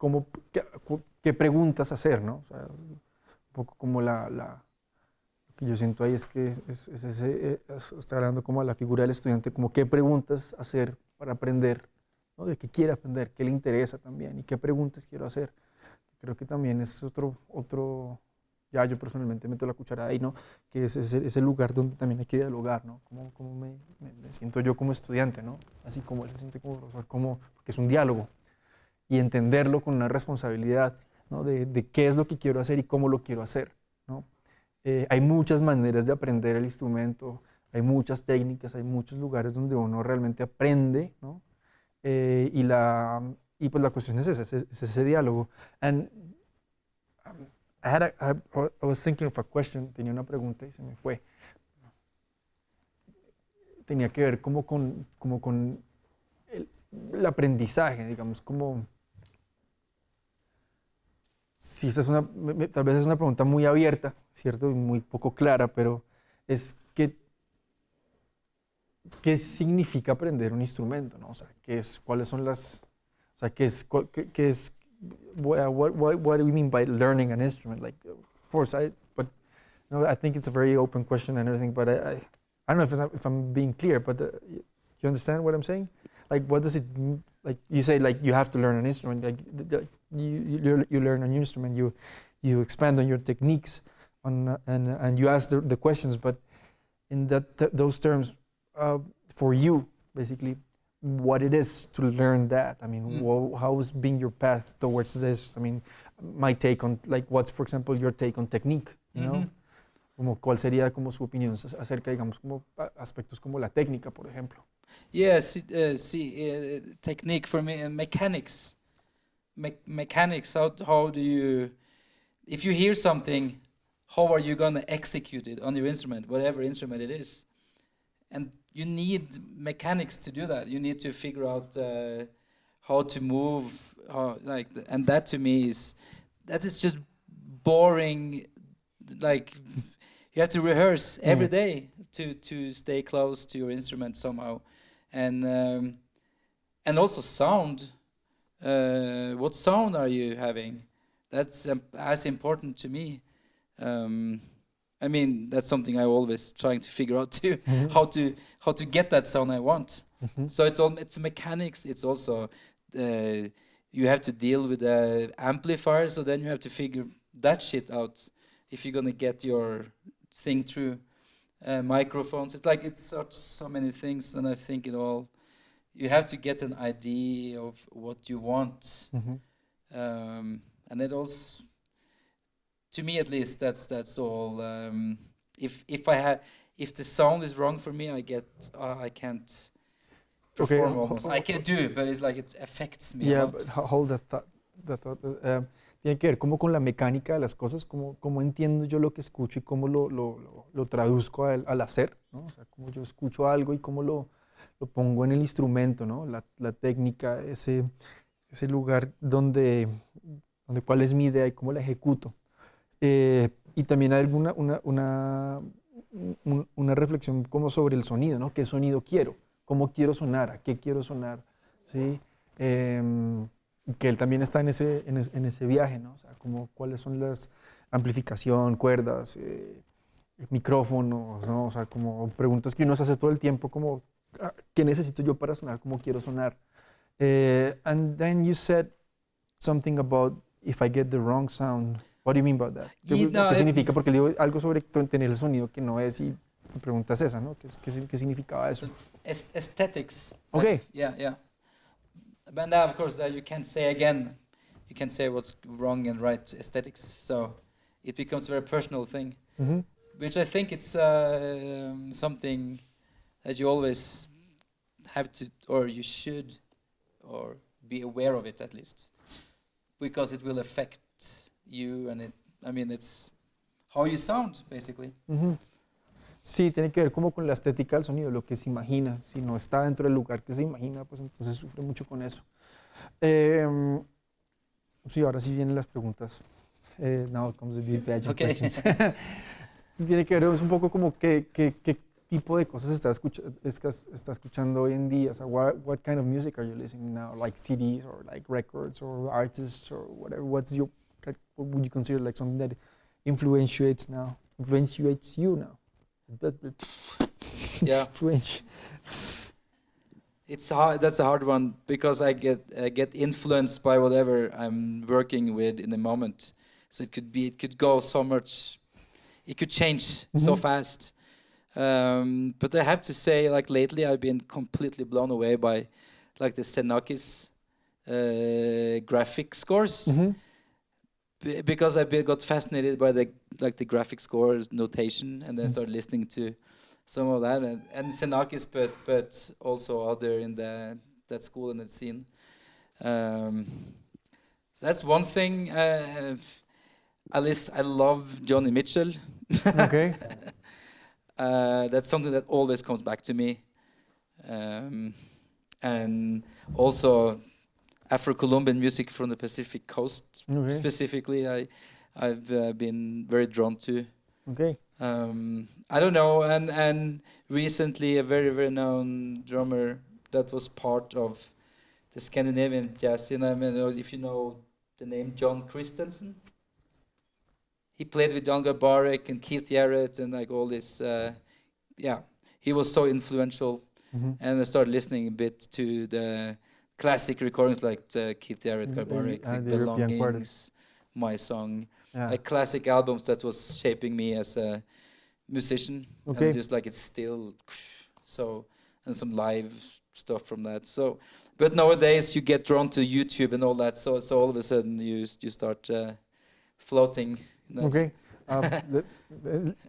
qué preguntas hacer, ¿no? O sea, un poco como lo que yo siento ahí es que está hablando como a la figura del estudiante, como qué preguntas hacer para aprender, ¿no? De qué quiere aprender, qué le interesa también, y qué preguntas quiero hacer. Creo que también es otro, ya yo personalmente meto la cucharada ahí, ¿no? Que es ese lugar donde también hay que dialogar, ¿no? Cómo me siento yo como estudiante, ¿no? Así como él se siente como profesor, porque es un diálogo y entenderlo con una responsabilidad, ¿no? De qué es lo que quiero hacer y cómo lo quiero hacer, ¿no? Hay muchas maneras de aprender el instrumento, hay muchas técnicas, hay muchos lugares donde uno realmente aprende, ¿no? Y pues la cuestión es ese diálogo. And I was thinking of a question, tenía una pregunta y se me fue. Tenía que ver como con el aprendizaje, digamos, como... Sí, esa es tal vez es una pregunta muy abierta, ¿cierto? Y muy poco clara, pero es ¿qué significa aprender un instrumento, ¿no? O sea, cuáles son las, o sea, qué es, what do we mean by learning an instrument? Like, of course, but no, I think it's a very open question and everything, but I don't know if I'm being clear, but you understand what I'm saying? Like, what does it, like, you say, like, you have to learn an instrument, like, you learn an instrument, you expand on your techniques, and you ask the questions, but in those terms, for you, basically, what it is to learn that. I mean, how's been your path towards this? I mean, my take on, like, what's, for example, your take on technique, you know? Como, ¿cuál sería como su opinión acerca, digamos, como aspectos como la técnica, por ejemplo? Yes, technique for me, mechanics. Mechanics, how do you, if you hear something, how are you going to execute it on your instrument, whatever instrument it is? And you need mechanics to do that. You need to figure out how to move, and that to me is just boring. Like, you have to rehearse every day to stay close to your instrument somehow, and also sound. What sound are you having? That's as important to me. I mean, that's something I'm always trying to figure out too, how to get that sound I want. So it's mechanics. It's also you have to deal with the amplifier, so then you have to figure that shit out if you're gonna get your thing through. Microphones. It's like it's so many things, and I think it all. You have to get an idea of what you want, and it also. To me, at least, that's all. If the sound is wrong for me, I can't perform almost. I can do it, but it's like it affects me a lot. But hold that thought. Tiene que ver como con la mecánica de las cosas, cómo entiendo yo lo que escucho y cómo lo traduzco al hacer, ¿no? O sea, cómo yo escucho algo y cómo lo pongo en el instrumento, ¿no? La técnica, ese lugar donde cuál es mi idea y cómo la ejecuto. Y también hay una reflexión como sobre el sonido, ¿no? ¿Qué sonido quiero? ¿Cómo quiero sonar? ¿A qué quiero sonar? ¿Sí? Que él también está en ese viaje, ¿no? O sea, como cuáles son las amplificación, cuerdas, micrófonos, ¿no? O sea, como preguntas que uno se hace todo el tiempo, como ¿qué necesito yo para sonar? ¿Cómo quiero sonar? And then you said something about if I get the wrong sound. What do you mean by that? ¿Qué significa? Porque le digo algo sobre tener el sonido que no es y mi pregunta es esa, ¿no? ¿Qué significaba eso? Aesthetics. Okay. Yeah. But now, of course, you can't say again. You can't say what's wrong and right aesthetics. So it becomes a very personal thing, which I think it's something that you always have to, or you should, or be aware of it at least, because it will affect you, and it's how you sound, basically. Sí, tiene que ver como con la estética del sonido, lo que se imagina. Si no está dentro del lugar que se imagina, pues entonces sufre mucho con eso. Sí, ahora sí vienen las preguntas. Now comes the big pageant questions. Tiene que ver un poco como qué tipo de cosas está escuchando hoy en día. O sea, what kind of music are you listening now? Like CDs or like records or artists or whatever. What would you consider like something that influentiates you now? Yeah. French. it's hard. That's a hard one because I get influenced by whatever I'm working with in the moment. So it could go so much. It could change so fast. But I have to say, like lately, I've been completely blown away by, like the Xenakis graphic scores. Because got fascinated by the graphic scores notation, and then started listening to some of that, and Xenakis, but also other in that school and that scene. So that's one thing. At least I love Johnny Mitchell. Okay. That's something that always comes back to me, and also Afro-Colombian music from the Pacific Coast. Okay. Specifically, I've been very drawn to. Okay. I don't know, and recently a very very known drummer that was part of the Scandinavian jazz. You know, I mean, if you know the name John Christensen, he played with John Garbarek and Keith Jarrett and like all this. Yeah, he was so influential, and I started listening a bit to the classic recordings like Keith Jarrett, Garbarek, like the European Belongings, Quartet. My Song, Yeah. like classic albums that was shaping me as a musician. Okay. And just like it's still so, and some live stuff from that. So, but nowadays you get drawn to YouTube and all that. So all of a sudden you start floating. in that. Okay.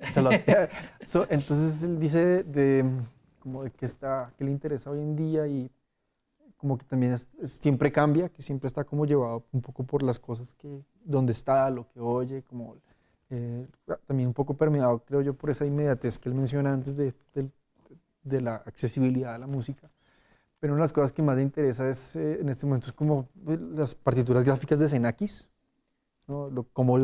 It's a lot. Yeah. So, entonces él dice como de que le interesa hoy en día y como que también siempre cambia, que siempre está como llevado un poco por las cosas donde está, lo que oye, como también un poco permeado, creo yo, por esa inmediatez que él menciona antes de la accesibilidad a la música. Pero una de las cosas que más le interesa es, en este momento, es como las partituras gráficas de Xenakis, ¿no? Como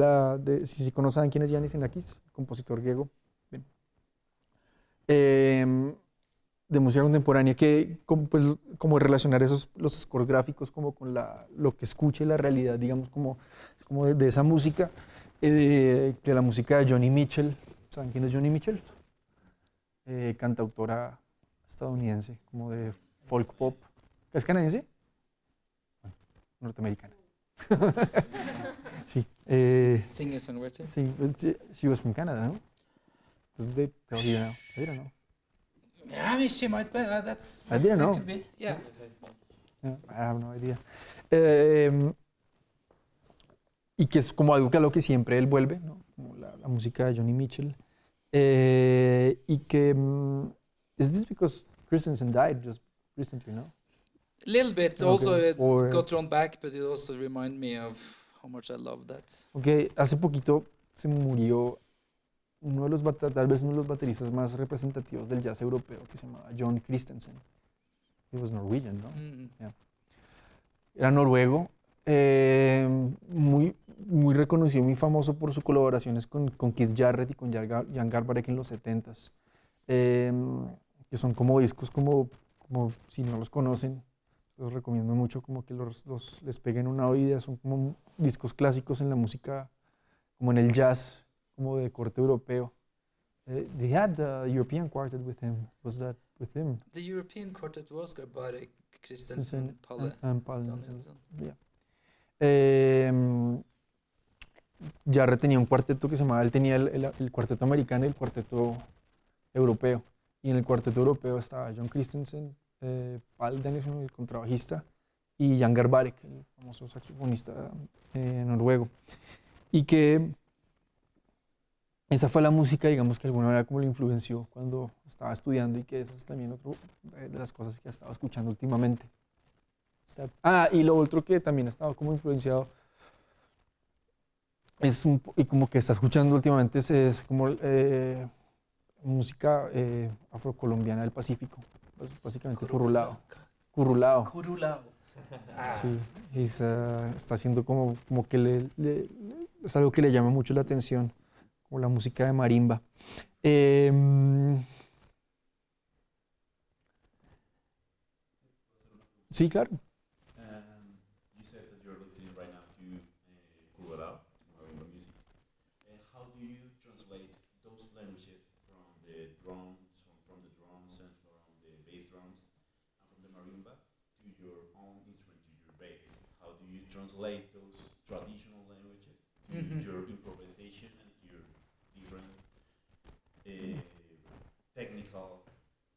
si conocen quién es Yannis Xenakis, compositor griego. Bien. De música contemporánea, que como relacionar los scores gráficos como con lo que escucha y la realidad, digamos, como de esa música, que la música de Johnny Mitchell. ¿Saben quién es Johnny Mitchell? Cantautora estadounidense, como de folk pop. ¿Es canadiense? Bueno, norteamericana. Sí. Singer-songwriter? Sí, she was from Canada, ¿no? I don't know. Yeah, I mean, she might be. That's. I didn't that know. could be, yeah. Yeah, I have no idea. Y que es como algo a lo que siempre él vuelve, ¿no? Como la música de Johnny Mitchell. Y que, is this because Christensen died just recently, no? A little bit. Okay. Also, it Or- got thrown back, but it also reminded me of how much I love that. Ok, hace poquito se murió tal vez uno de los bateristas más representativos del jazz europeo, que se llamaba John Christensen. He was Norwegian, ¿no? Era noruego, muy, muy reconocido, muy famoso por sus colaboraciones con Keith Jarrett y con Jan Garbarek en los 70s, que son como discos como si no los conocen, los recomiendo mucho, como que les peguen una oída, son como discos clásicos en la música, como en el jazz, como de corte europeo. They had the European Quartet with him. Was that with him? The European quartet was Garbarek, Christensen, Palle, And Palle. Danielsson. Yeah. Jarre tenía un cuarteto que se llamaba, él tenía el cuarteto americano y el cuarteto europeo. Y en el cuarteto europeo estaba John Christensen, Palle Danielsson, el contrabajista, y Jan Garbarek, el famoso saxofonista noruego. Y que esa fue la música, digamos, que de alguna manera como lo influenció cuando estaba estudiando, y que esa es también otra de las cosas que ha estado escuchando últimamente. Y lo otro que también ha estado como influenciado y como que está escuchando últimamente es como música afrocolombiana del Pacífico, básicamente currulao. Sí, está haciendo como que es algo que le llama mucho la atención, como la música de marimba. Sí, claro. You said that you're listening right now to Curulao, marimba music. How do you translate those languages from the drums and from the bass drums, and from the marimba translate those traditional languages to Mhm. your improvisation and your different technical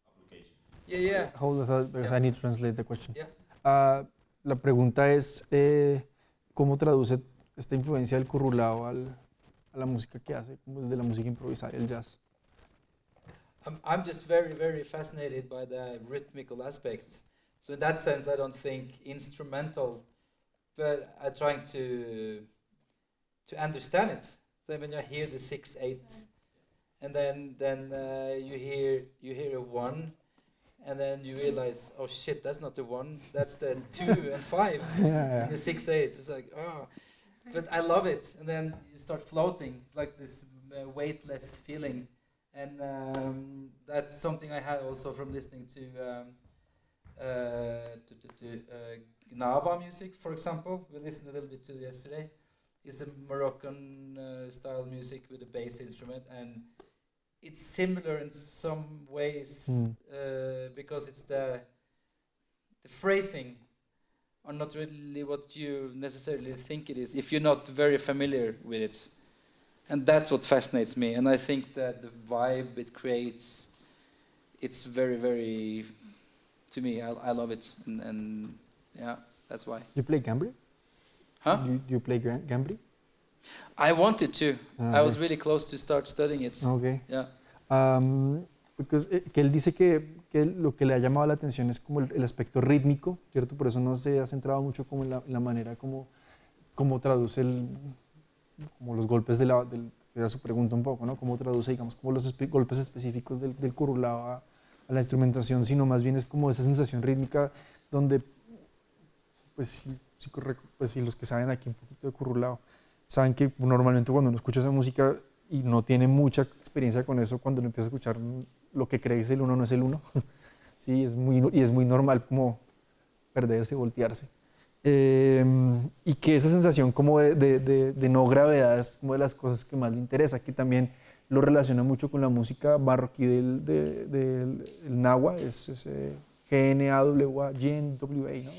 applications. Yeah, yeah. Hold the thought, because Yeah. I need to translate the question. Yeah. La pregunta es, ¿cómo traduce esta influencia del currulao a la música que hace, como desde la música improvisada y el jazz? I'm just very, very fascinated by the rhythmical aspect. So in that sense, I don't think instrumental, but I'm trying to understand it. So when you hear the 6/8, and then you hear a 1, and then you realize, oh shit, that's not the 1, that's the 2 and 5, Yeah, and the 6/8. It's like, oh, but I love it. And then you start floating, like this weightless feeling. And that's something I had also from listening to Gnava music, for example. We listened a little bit to yesterday. It's a Moroccan style music with a bass instrument, and it's similar in some ways because it's the phrasing are not really what you necessarily think it is if you're not very familiar with it. And that's what fascinates me. And I think that the vibe it creates, it's very, very, to me, I love it. And yeah, that's why. Do you play gambri? Huh? Do you play gambri? I wanted to. Ah, I was okay. really close to start studying it. Okay. Yeah. Because, que él dice que lo que le ha llamado la atención es como el aspecto rítmico, ¿cierto? Por eso no se ha centrado mucho como en la manera como traduce como los golpes era su pregunta un poco, ¿no? Cómo traduce, digamos, como los golpes específicos del currulao a la instrumentación, sino más bien es como esa sensación rítmica donde, pues sí, los que saben aquí un poquito de currulao, saben que normalmente cuando uno escucha esa música y no tiene mucha experiencia con eso, cuando uno empieza a escuchar lo que cree que es el uno no es el uno, sí, es muy normal como perderse, voltearse. Y que esa sensación como de no gravedad es como de las cosas que más le interesa, que también lo relaciona mucho con la música marroquí del Nahua, es G-N-A-W-A, G-N-W-A, ¿no?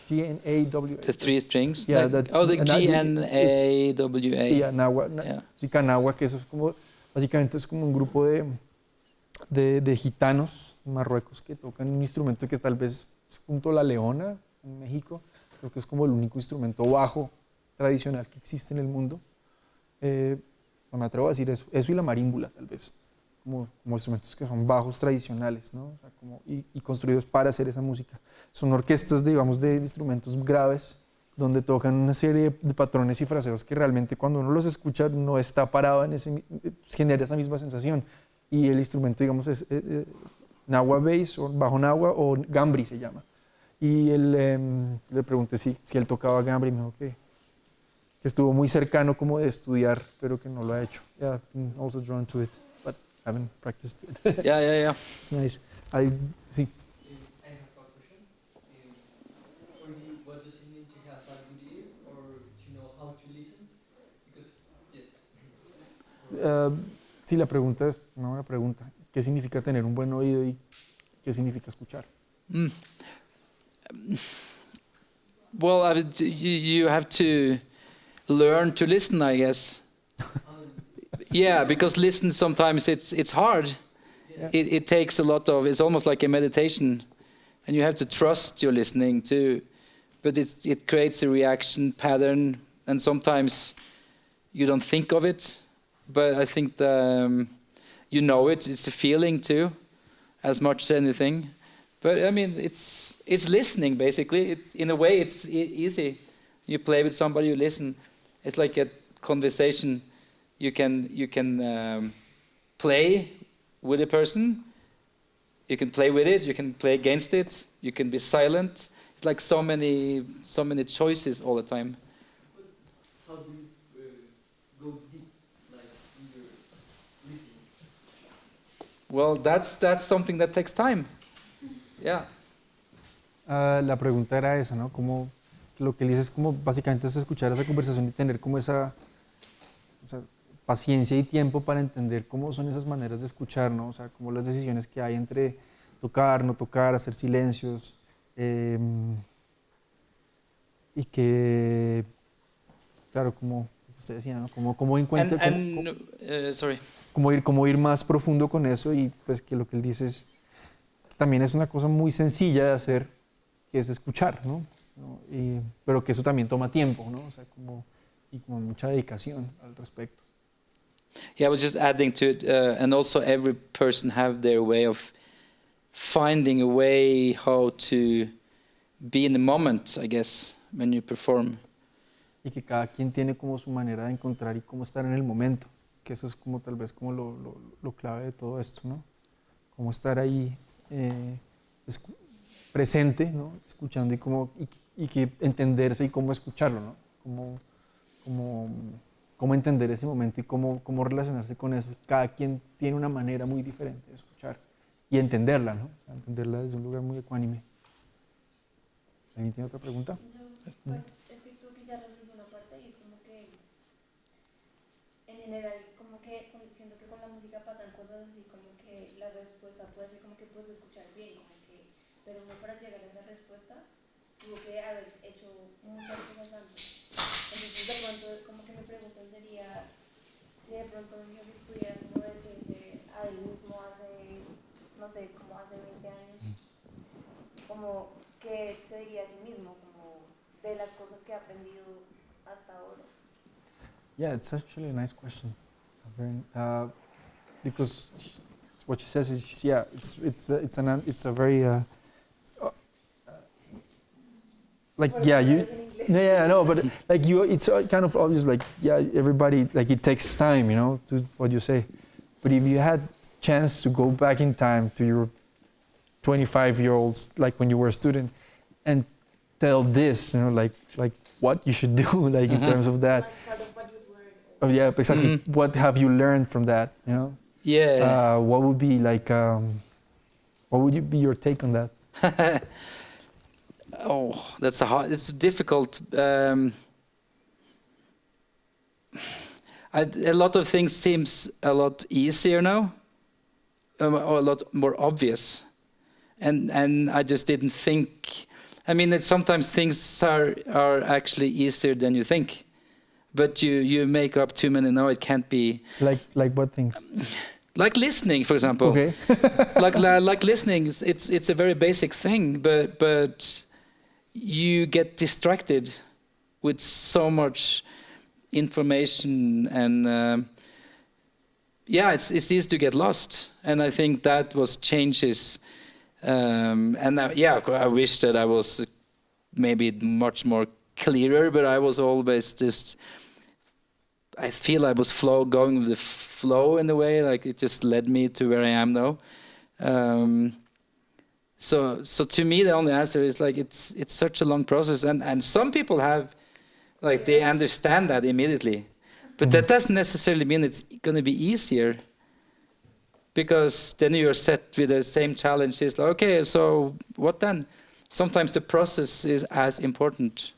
G-N-A-W-A. The 3 strings. Yeah, like, that's, oh, the and G-N-A-W-A. Yeah, Nahua, Yeah. música Nahua, que eso es como, básicamente es como un grupo de gitanos en Marruecos que tocan un instrumento que tal vez es junto a la leona en México. Creo que es como el único instrumento bajo tradicional que existe en el mundo. No me atrevo a decir eso y la marímbula, tal vez, como instrumentos que son bajos tradicionales, ¿no? O sea, y construidos para hacer esa música. Son orquestas, digamos, de instrumentos graves, donde tocan una serie de patrones y fraseos que realmente cuando uno los escucha no está parado genera esa misma sensación. Y el instrumento, digamos, es Nahua bass, o bajo Nahua, o gambri se llama. Y él, le pregunté si él tocaba gambri y me dijo que estuvo muy cercano como de estudiar, pero que no lo ha hecho. Yeah, I'm also drawn to it, but haven't practiced it. Yeah. Nice. Sí. I have a question. For you, what does it mean to have a good ear or to know how to listen? Because, yes. Sí, la pregunta es una buena pregunta. ¿Qué significa tener un buen oído y qué significa escuchar? Well, you have to learn to listen, I guess. Yeah, because listen sometimes it's hard. Yeah. It takes a lot of. It's almost like a meditation, and you have to trust your listening too. But it creates a reaction pattern, and sometimes you don't think of it. But I think you know it. It's a feeling too, as much as anything. But I mean, it's listening basically. It's in a way it's easy. You play with somebody, you listen. It's like a conversation. You can play with a person. You can play with it. You can play against it. You can be silent. It's like so many choices all the time. How do you go deep, like in your listening? Well, that's something that takes time. Yeah. La pregunta era esa, ¿no? Como lo que él dice es como básicamente es escuchar esa conversación y tener como esa paciencia y tiempo para entender cómo son esas maneras de escuchar, ¿no? O sea, como las decisiones que hay entre tocar, no tocar, hacer silencios, y que claro, como usted decía, ¿no? Como encuentra, Sorry. como ir más profundo con eso y pues que lo que él dice es, también es una cosa muy sencilla de hacer, que es escuchar, ¿no? Pero que eso también toma tiempo, ¿no? O sea, y como mucha dedicación al respecto. Yeah, I was just adding to it, and also every person have their way of finding a way how to be in the moment, I guess, when you perform. Y que cada quien tiene como su manera de encontrar y cómo estar en el momento, que eso es como tal vez como lo clave de todo esto, ¿no? Cómo estar ahí presente, ¿no? Escuchando y que entenderse y cómo escucharlo, ¿no? Cómo entender ese momento y cómo relacionarse con eso. Cada quien tiene una manera muy diferente de escuchar y entenderla, ¿no? O sea, entenderla desde un lugar muy ecuánime. ¿Alguien tiene otra pregunta? Pues es que creo que ya resolví una parte y es como que en general como que siento que con la música pasan cosas así como que la respuesta puede ser como que puedes escuchar bien, como que, pero uno para llegar a esa respuesta tuvo que haber hecho muchas cosas antes. Entonces de pronto como que mi pregunta sería si de pronto yo pudiera como decirse a él mismo hace, no sé, como hace 20 años, como que se diría a sí mismo, como de las cosas que ha aprendido hasta ahora. Yeah, it's actually a nice question. Because what she says is, yeah, it's a very like yeah you yeah no but like you it's kind of obvious like yeah everybody like it takes time, you know, to what you say, but if you had chance to go back in time to your 25-year-olds like when you were a student and tell this, you know, like what you should do like in terms of that. Like part of what you learned. Oh yeah, exactly. What have you learned from that? You know. Yeah. What would be like? What would be your take on that? Oh, that's it's difficult. A lot of things seems a lot easier now, or a lot more obvious, and I just didn't think. I mean, sometimes things are actually easier than you think, but you make up too many. No, it can't be. Like what things? Like listening, for example. Okay. like listening, it's a very basic thing, but you get distracted with so much information, and yeah, it's easy to get lost. And I think that was changes. And yeah, I wish that I was maybe much more clearer, but I was always just. I feel I was going with the flow in a way, like it just led me to where I am now. So to me, the only answer is like it's such a long process, and some people have, like they understand that immediately, but that doesn't necessarily mean it's going to be easier. Because then you're set with the same challenge. It's like, okay, so what then? Sometimes the process is as important.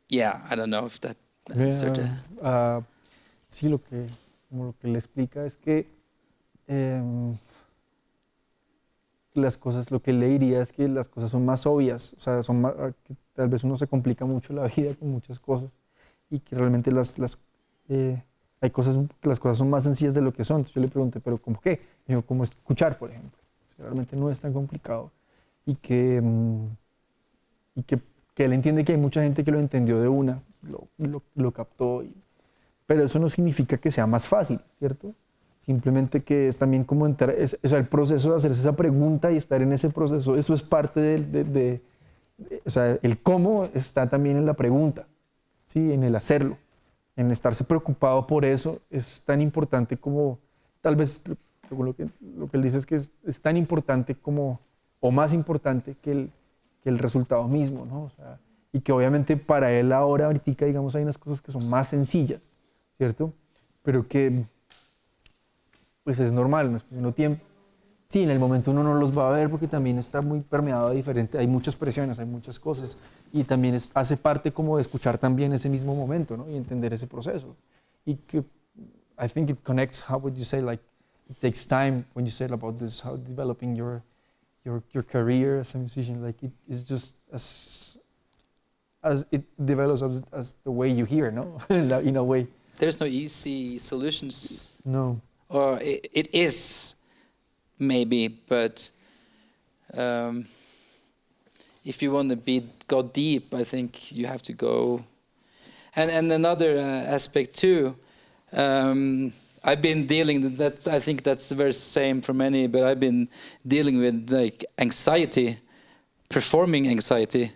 Yeah, I don't know if that answered. Sí, como lo que le explica es que las cosas, lo que le diría es que las cosas son más obvias, o sea, que tal vez uno se complica mucho la vida con muchas cosas y que realmente hay cosas que las cosas son más sencillas de lo que son. Entonces yo le pregunté, ¿pero cómo qué? Y dijo, ¿cómo escuchar, por ejemplo? O sea, realmente no es tan complicado y que él entiende que hay mucha gente que lo entendió de una, lo captó, pero eso no significa que sea más fácil, ¿cierto? Simplemente que es también como entrar, o sea, el proceso de hacerse esa pregunta y estar en ese proceso, eso es parte o sea, el cómo está también en la pregunta, ¿sí? En el hacerlo, en estarse preocupado por eso, es tan importante como, tal vez, lo que él dice es que es tan importante como, o más importante que el resultado mismo, ¿no? O sea, y que obviamente para él ahorita, digamos, hay unas cosas que son más sencillas, ¿cierto? Pero que, pues es normal, en el mismo tiempo. Sí, en el momento uno no los va a ver porque también está muy permeado de diferente, hay muchas presiones, hay muchas cosas, y también hace parte como de escuchar también ese mismo momento, ¿no? Y entender ese proceso. Y que, I think it connects, how would you say, like, it takes time when you said about this, how developing your career as a musician, like it is just as it develops as the way you hear, no? In a way. There's no easy solutions, No. or it is maybe, but if you want to go deep, I think you have to go. And another aspect too. I've been dealing that. I think that's the very same for many. But I've been dealing with like anxiety, performing anxiety.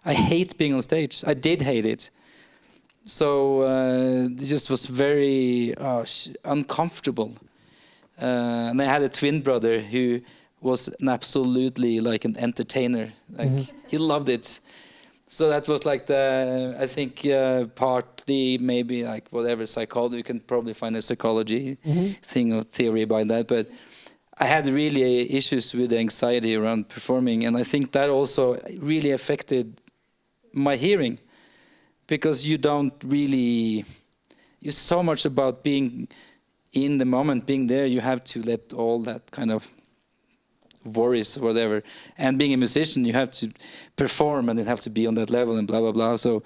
I hate being on stage. I did hate it. So it just was very uncomfortable. And I had a twin brother who was absolutely like an entertainer. Like he loved it. So that was like I think partly maybe like whatever psychology, you can probably find a psychology thing or theory about that. But I had really issues with anxiety around performing. And I think that also really affected my hearing, because you don't really, you're so much about being in the moment, being there. You have to let all that kind of worries or whatever, and being a musician you have to perform and you have to be on that level and blah blah blah. So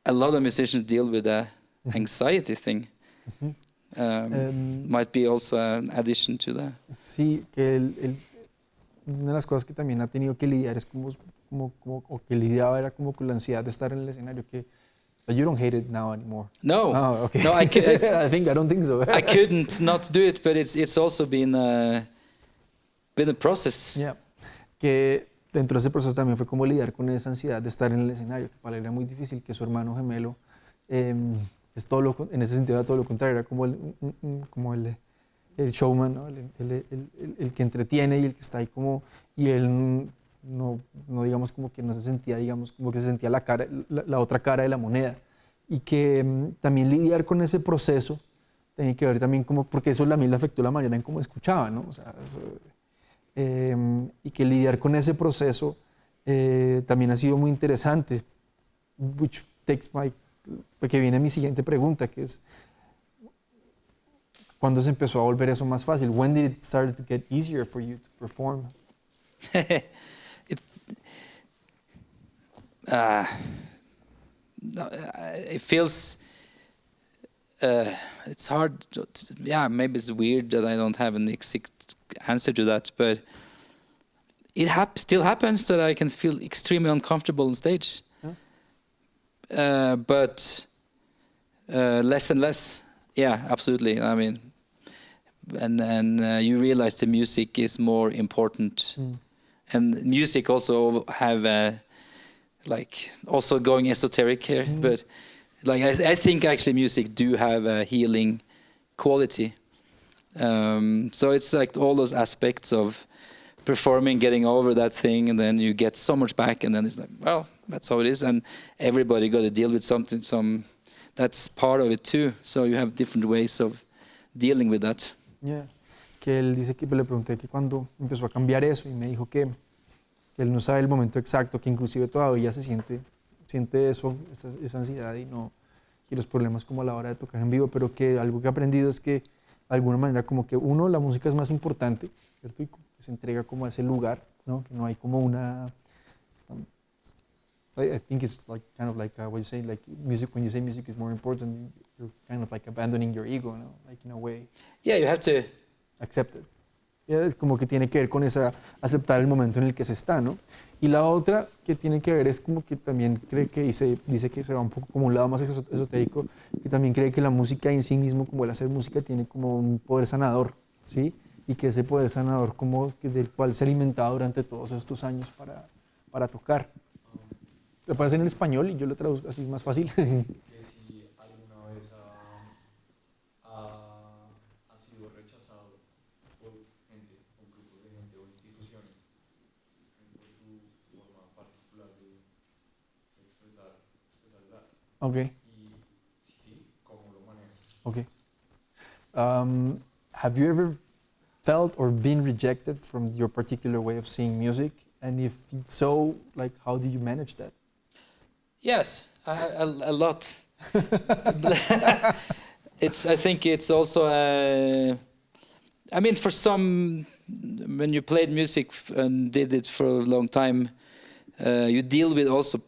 a lot of musicians deal with the anxiety thing. Might be also an addition to that. Sí, que una de las cosas que también ha tenido que lidiar es o que lidiaba era como con la ansiedad de estar en el escenario, que but you don't hate it now anymore. No, Oh, okay. no, I don't think so. I couldn't not do it, but it's also been a process. Yeah. Que dentro de ese proceso también fue como lidiar con esa ansiedad de estar en el escenario, que para él era muy difícil, que su hermano gemelo es todo en ese sentido era todo lo contrario, era como el showman, ¿no? el que entretiene y el que está ahí como, y él no digamos como que no se sentía, digamos como que se sentía la otra cara de la moneda, y que también lidiar con ese proceso tenía que ver también como, porque eso también le afectó la manera en cómo escuchaba, ¿no? O sea, y que lidiar con ese proceso también ha sido muy interesante, which takes porque viene mi siguiente pregunta, que es ¿cuándo se empezó a volver eso más fácil? When did it start to get easier for you to perform? It feels it's hard maybe it's weird that I don't have an exact answer to that, but it still happens that I can feel extremely uncomfortable on stage. But less and less. Yeah, absolutely. I mean, and you realize the music is more important. And music also have like also going esoteric here, but like I think actually music do have a healing quality. So it's like all those aspects of performing, getting over that thing, and then you get so much back, and then it's like, well, that's how it is, and everybody got to deal with something. That's part of it too. So you have different ways of dealing with that. Yeah. Que él dice que le pregunté que cuando empezó a cambiar eso, y me dijo que él no sabe el momento exacto, que inclusive todavía siente eso, esa ansiedad y los problemas como a la hora de tocar en vivo, pero que algo que ha aprendido es que de alguna manera como que uno, la música es más importante, ¿cierto? Y que se entrega como a ese lugar, ¿no? Que no hay como una I think it's like kind of like what you say, like music. When you say music is more important, you're kind of like abandoning your ego, ¿no? Like in a way. Yeah, you have to accept it. Yeah, como que tiene que ver con aceptar el momento en el que se está, ¿no? Y la otra que tiene que ver es como que también cree que dice que se va un poco como un lado más esotérico, que también cree que la música en sí mismo, como el hacer música, tiene como un poder sanador, ¿sí? Y que ese poder sanador como que del cual se ha alimentado durante todos estos años para tocar. Lo puedes hacer en español y yo lo traduzco así más fácil. Que si alguna vez ha sido rechazado por gente, por grupos de gente o instituciones por su forma particular de expresar el arte. Okay. Y sí, ¿cómo lo maneja? Okay. Have you ever felt or been rejected from your particular way of seeing music? And if so, like, how do you manage that? Yes, a lot. I think it's also I mean, for some, when you played music and did it for a long time, you deal with also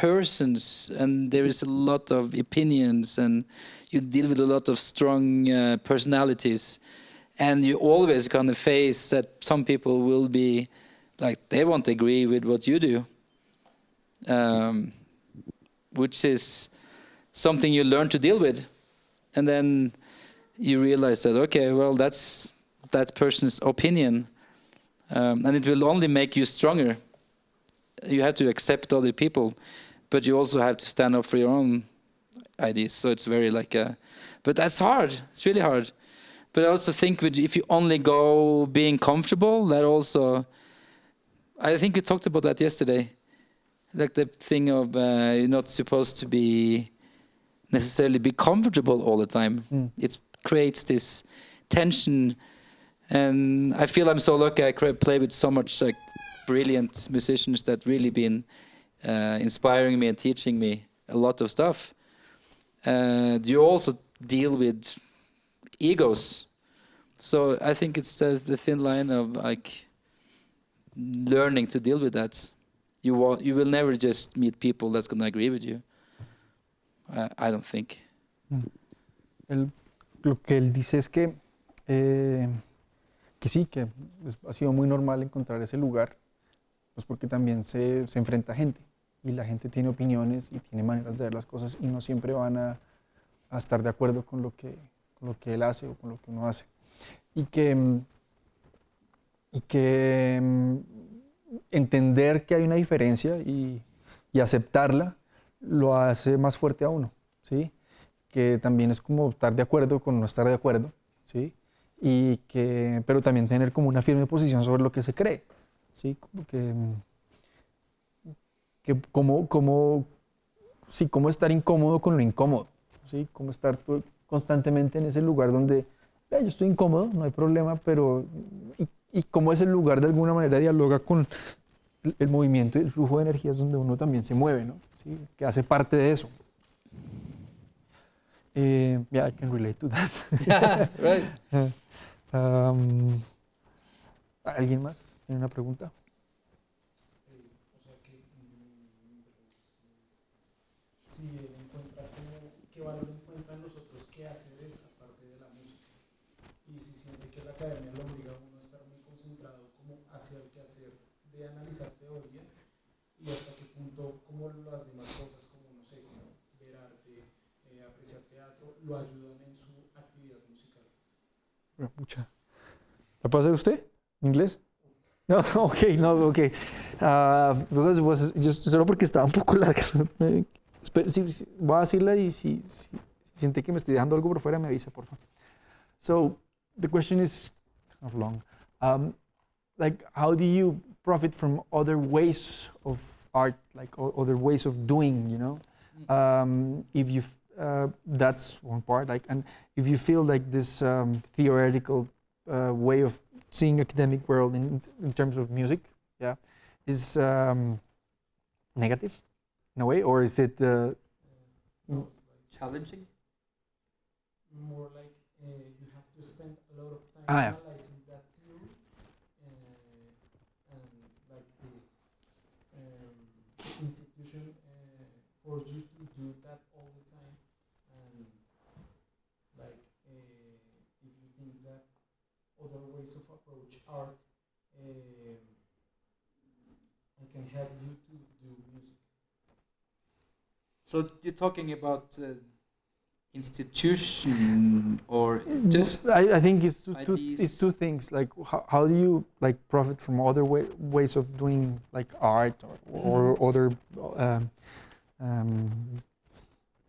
persons, and there is a lot of opinions, and you deal with a lot of strong personalities, and you always kind of face that some people will be like they won't agree with what you do, which is something you learn to deal with, and then you realize that okay, well, that's that person's opinion, and it will only make you stronger. You have to accept other people, but you also have to stand up for your own ideas. So it's very like but that's hard. It's really hard. But I also think if you only go being comfortable, that also, I think we talked about that yesterday, like the thing of you're not supposed to be necessarily be comfortable all the time. It creates this tension, and I feel I'm so lucky. I play with so much like brilliant musicians that really been inspiring me and teaching me a lot of stuff. You also deal with egos, so I think it's the thin line of like learning to deal with that. You will never just meet people that's going to agree with you. I don't think. Lo que él dice es que sí, que ha sido muy normal encontrar ese lugar, pues porque también se enfrenta a gente, y la gente tiene opiniones y tiene maneras de ver las cosas, y no siempre van a estar de acuerdo con lo que él hace o con lo que uno hace. Y que entender que hay una diferencia y aceptarla lo hace más fuerte a uno, ¿sí? Que también es como estar de acuerdo con no estar de acuerdo, ¿sí? Pero también tener como una firme posición sobre lo que se cree, ¿sí? Cómo estar incómodo con lo incómodo, ¿sí? Cómo estar constantemente en ese lugar donde yo estoy incómodo, no hay problema, pero y cómo ese lugar de alguna manera dialoga con el movimiento y el flujo de energías donde uno también se mueve, ¿no? ¿Sí? Que hace parte de eso. Yeah, I can relate to that. Yeah, right. ¿Alguien más tiene una pregunta? O sea que si él encuentra qué valor encuentran los otros quehaceres aparte de la música, y si siente que la academia lo obliga a uno a estar muy concentrado como hacia el quehacer de analizar teoría, y hasta qué punto como las demás cosas como no sé, como ver arte, apreciar teatro, lo ayudan en su actividad musical. Mucha. ¿Lo puede hacer usted? ¿En inglés? No, ok. Because was just, solo porque estaba un poco larga. Sí, voy a decirla, y si siente que me estoy dejando algo por fuera, me avisa, por favor. So, the question is kind of long. Like, how do you profit from other ways of art, like other ways of doing, you know? If you that's one part, like, and if you feel like this theoretical way of seeing academic world in terms of music, yeah, is negative in a way, or is it Challenging? More like you have to spend a lot of time yeah. analyzing that theory, and like the institution force you to do that all the time, and like if you think that other ways of approach art can help you to do music. So you're talking about institution or just I think it's ideas? two things. Like, how do you like profit from other ways of doing like art or other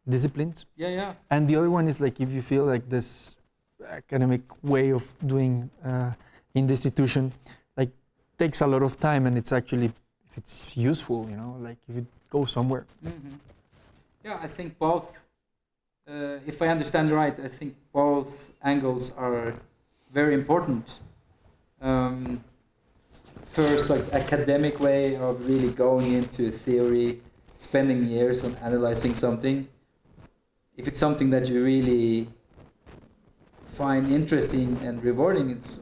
disciplines? Yeah. And the other one is like, if you feel like this academic way of doing in the institution like takes a lot of time, and it's actually, if it's useful, you know, like if it goes somewhere. Mm-hmm. Yeah, I think both. If I understand right, I think both angles are very important. First, like academic way of really going into a theory, spending years on analyzing something. If it's something that you really find interesting and rewarding, it's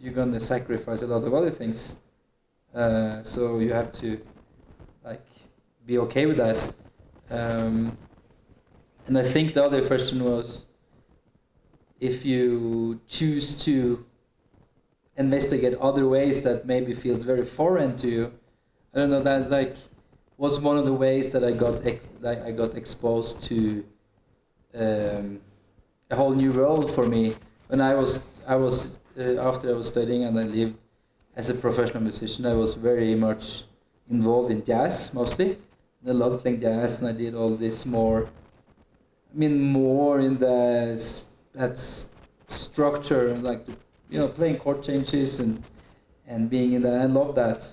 you're gonna sacrifice a lot of other things. So you have to like be okay with that. And I think the other question was if you choose to investigate other ways that maybe feels very foreign to you. I don't know, that like was one of the ways that I got exposed to a whole new world for me. When I was after I was studying and I lived as a professional musician, I was very much involved in jazz mostly. I loved playing jazz, and I did all this more in that structure, like playing chord changes and being in that. I love that.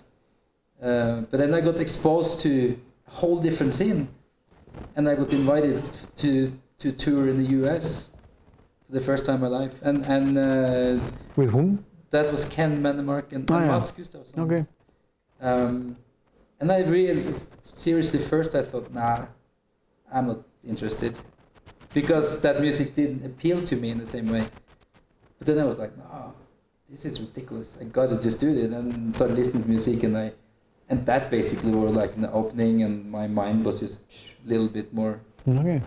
But then I got exposed to a whole different scene, and I got invited to tour in the US for the first time in my life. And With whom? that was Ken Mannemark and Mats Gustafsson. Okay. And I really, seriously, first I thought, nah, I'm not interested, because that music didn't appeal to me in the same way. But then I was like, no, this is ridiculous. I gotta just do it, and started listening to music, and that basically was like an opening, and my mind was just a little bit more. Okay.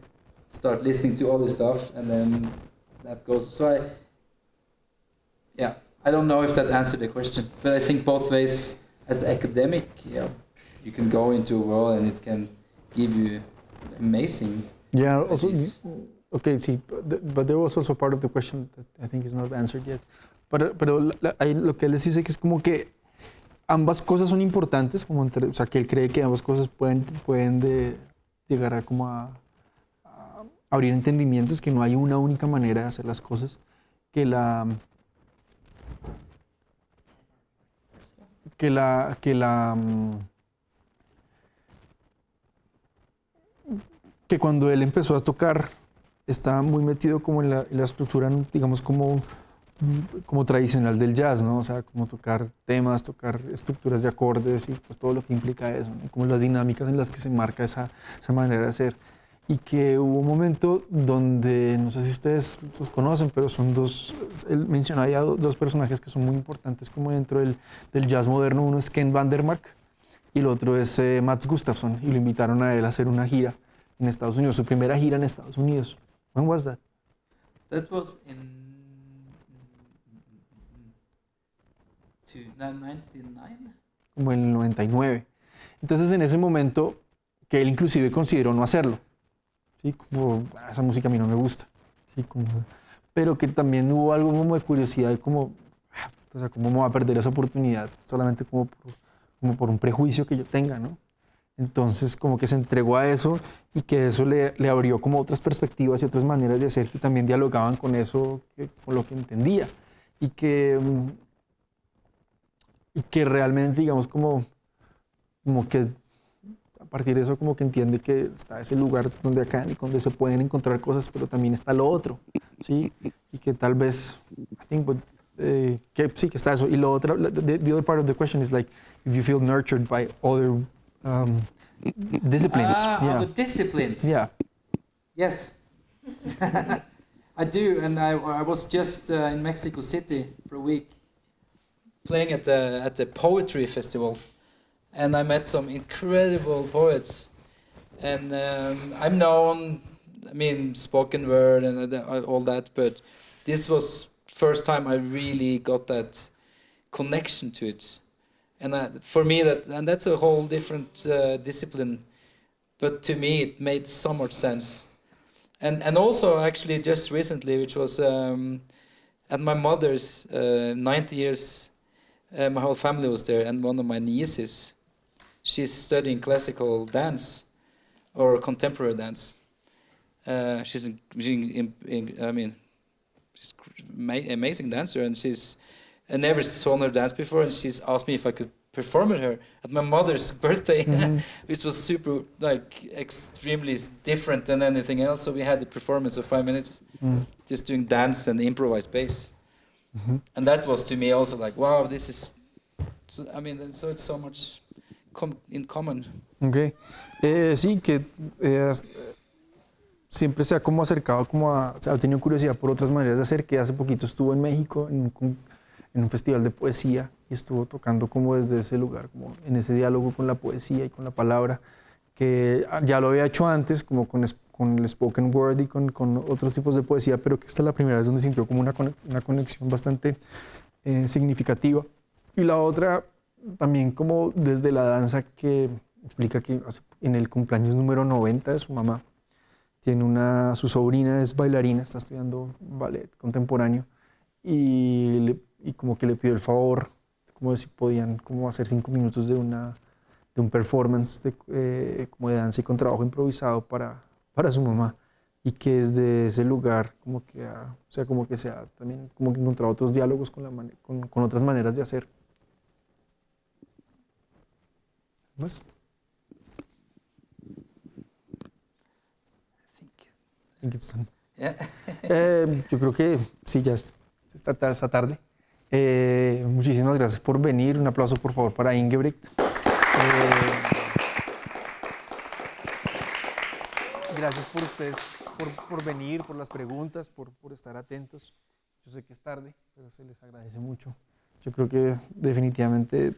Start listening to other stuff, and then that goes. So I don't know if that answered the question, but I think both ways. As the academic, you can go into a world and it can give you amazing. Yeah. Also, ideas. okay. See, but there was also part of the question that I think is not answered yet. Pero lo que él les dice que es como que ambas cosas son importantes, como o sea, que él cree que ambas cosas pueden llegar a como a abrir entendimientos, que no hay una única manera de hacer las cosas, que cuando él empezó a tocar estaba muy metido como en la estructura, digamos, como tradicional del jazz, ¿no? O sea, como tocar temas, tocar estructuras de acordes y pues todo lo que implica eso, ¿no? Como las dinámicas en las que se marca esa manera de hacer. Y que hubo un momento donde, no sé si ustedes los conocen, pero son él mencionaba ya dos personajes que son muy importantes como dentro del jazz moderno. Uno es Ken Vandermark y el otro es Mats Gustafsson, y lo invitaron a él a hacer una gira en Estados Unidos, su primera gira en Estados Unidos. When was that? That was in 99. Como en el 99. Entonces, en ese momento, que él inclusive consideró no hacerlo. ¿Sí? Como, esa música a mí no me gusta. ¿Sí? Pero que también hubo algo como de curiosidad, y como, o sea, ¿cómo me voy a perder esa oportunidad? Solamente como por un prejuicio que yo tenga, ¿no? Entonces, como que se entregó a eso, y que eso le abrió como otras perspectivas y otras maneras de hacer que también dialogaban con eso, con lo que entendía. Y que realmente, digamos, como que a partir de eso como que entiende que está ese lugar donde se pueden encontrar cosas, pero también está lo otro, ¿sí? Y que tal vez, I think, que sí, que está eso. Y lo otro, the other part of the question is like, if you feel nurtured by other disciplines. Other disciplines. Yeah. Yes. I do, and I was just in Mexico City for a week, playing at the poetry festival, and I met some incredible poets. And I'm known, spoken word and all that, but this was first time I really got that connection to it. And for me, that's a whole different discipline, but to me it made so much sense. And also actually just recently, which was at my mother's 90 years, my whole family was there, and one of my nieces, she's studying classical dance or contemporary dance. She's she's amazing dancer, and I never saw her dance before, and she's asked me if I could perform with her at my mother's birthday, which was super, extremely different than anything else. So we had a performance of 5 minutes, just doing dance and improvised bass. And that was to me also like, wow, this is, so it's so much in common. Okay. Sí, que siempre se ha como acercado, ha tenido curiosidad por otras maneras de hacer, que hace poquito estuvo en México en un festival de poesía y estuvo tocando como desde ese lugar, como en ese diálogo con la poesía y con la palabra, que ya lo había hecho antes, como con el spoken word y con otros tipos de poesía, pero que esta es la primera vez donde sintió como una conexión bastante significativa. Y la otra también como desde la danza, que explica que en el cumpleaños número 90 de su mamá, su sobrina es bailarina, está estudiando ballet contemporáneo y como que le pidió el favor, como de si podían como hacer 5 minutos de un performance como de danza y con trabajo improvisado para su mamá, y que desde ese lugar como que como que se ha también como que encontrado otros diálogos con otras maneras de hacer. ¿Más? Think it's done. Yeah. Yo creo que sí, ya está tarde. Muchísimas gracias por venir. Un aplauso, por favor, para Ingebrigt. Gracias por ustedes, por venir, por las preguntas, por estar atentos. Yo sé que es tarde, pero se les agradece mucho. Yo creo que definitivamente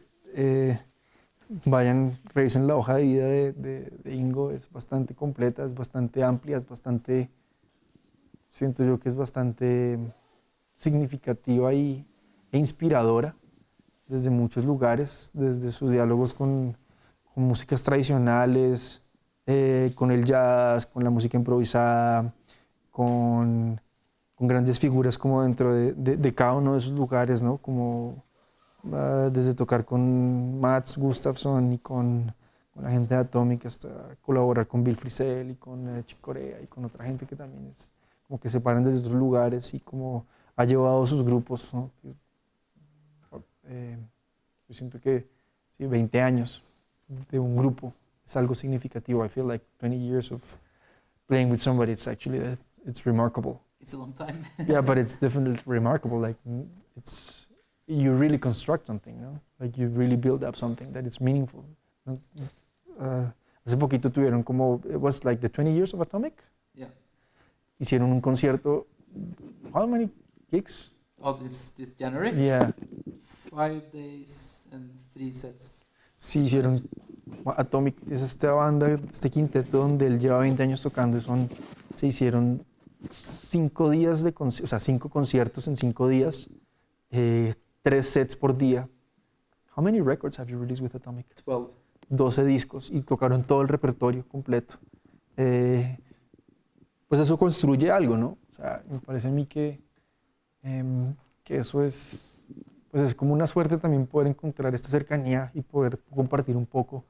vayan, revisen la hoja de vida de Ingo. Es bastante completa, es bastante amplia, siento yo que es bastante significativa e inspiradora desde muchos lugares, desde sus diálogos con músicas tradicionales, con el jazz, con la música improvisada, con grandes figuras como dentro de cada uno de esos lugares, ¿no? Como desde tocar con Mats Gustafsson y con la gente de Atomic, hasta colaborar con Bill Frisell y con Chick Corea y con otra gente que también es como que se paran desde otros lugares, y como ha llevado sus grupos, ¿no? Yo siento que sí, 20 años de un grupo es algo significativo. I feel like 20 years of playing with somebody, it's remarkable. It's a long time. Yeah, but it's definitely remarkable. Like you really construct something, ¿no? Like you really build up something that is meaningful. ¿No? Hace poquito tuvieron como, it was like the 20 years of Atomic. Yeah. Hicieron un concierto. How many gigs? Oh, this January? Yeah. 5 days and 3 sets. Sí, hicieron. Atomic es esta banda, este quinteto donde él lleva 20 años tocando. Se hicieron 5 días de conciertos, o sea, 5 conciertos en 5 días, 3 sets por día. How many records have you released with Atomic? 12. 12 discos, y tocaron todo el repertorio completo. Pues eso construye algo, ¿no? O sea, me parece a mí que eso es, pues es como una suerte también poder encontrar esta cercanía y poder compartir un poco.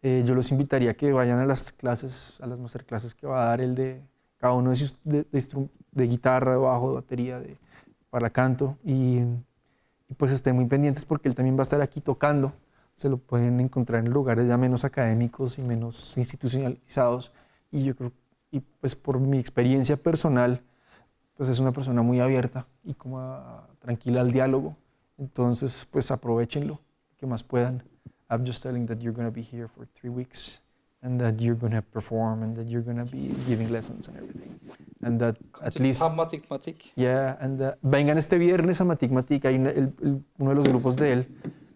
Yo los invitaría a que vayan a las clases, a las masterclasses que va a dar el de cada uno de guitarra, de bajo, de batería, para canto, y pues estén muy pendientes porque él también va a estar aquí tocando. Se lo pueden encontrar en lugares ya menos académicos y menos institucionalizados, y yo creo, y pues por mi experiencia personal, pues es una persona muy abierta y como tranquila al diálogo. Entonces, pues aprovechenlo, que más puedan. I'm just telling that you're going to be here for 3 weeks, and that you're going to perform, and that you're going to be giving lessons and everything. And that at least... Matic. Yeah, and vengan este viernes a Matic Matic. Hay uno de los grupos de él.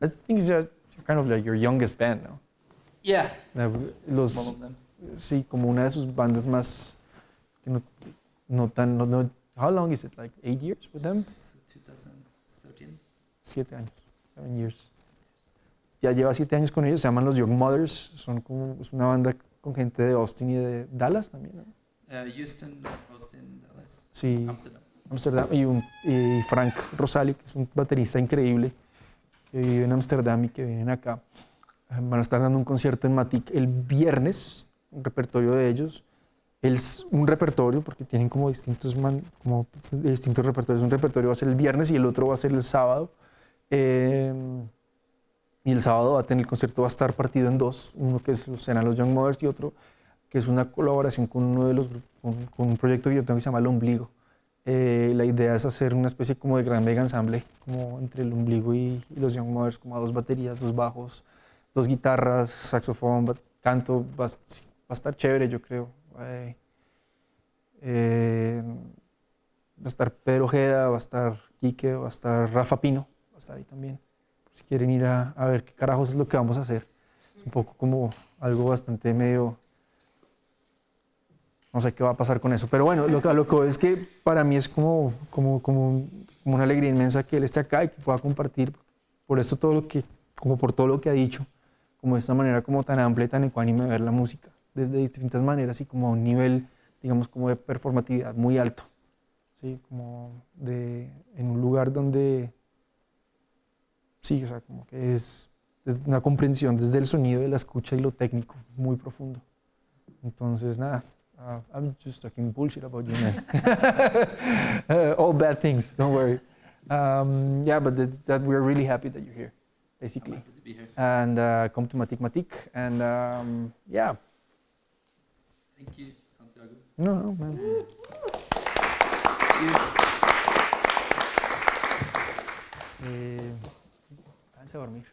I think it's kind of like your youngest band, ¿no? Yeah. One of them. Sí, como una de sus bandas más... No, how long is it? Like 8 years with them? 2013. 7 años. 7 years. Ya lleva 7 años con ellos. Se llaman los Young Mothers. Es una banda con gente de Austin y de Dallas también, ¿no? Houston, Austin, Dallas. Sí. Amsterdam. Y Frank Rosali, que es un baterista increíble, que vive en Amsterdam y que vienen acá. Van a estar dando un concierto en Matic el viernes, un repertorio de ellos. Un repertorio, porque tienen como distintos repertorios. Un repertorio va a ser el viernes y el otro va a ser el sábado. Y el sábado el concierto va a estar partido en 2. Uno que serán los Young Mothers y otro que es una colaboración con uno de con un proyecto que yo tengo que se llama El Ombligo. La idea es hacer una especie como de gran mega ensamble, como entre El Ombligo y los Young Mothers, como a 2 baterías, 2 bajos, 2 guitarras, saxofón, canto. Va a estar chévere, yo creo. Va a estar Pedro Ojeda, va a estar Quique, va a estar Rafa Pino, va a estar ahí también. Si quieren ir a ver qué carajos es lo que vamos a hacer. Es un poco como algo bastante medio... No sé qué va a pasar con eso. Pero bueno, lo que voy es que para mí es como una alegría inmensa que él esté acá y que pueda compartir por esto todo lo que, como por todo lo que ha dicho, como de esta manera como tan amplia y tan ecuánime de ver la música, desde distintas maneras y como a un nivel, digamos, como de performatividad muy alto. ¿Sí? Como en un lugar donde, sí, o sea, como que es una comprensión desde el sonido de la escucha y lo técnico muy profundo. Entonces, nada. I'm just talking bullshit about you, man. All bad things, don't worry. Yeah, but that we're really happy that you're here, basically. I'm happy to be here. And come to Matic Matic. And yeah. Thank you, Santiago. No, man. Váyanse a dormir.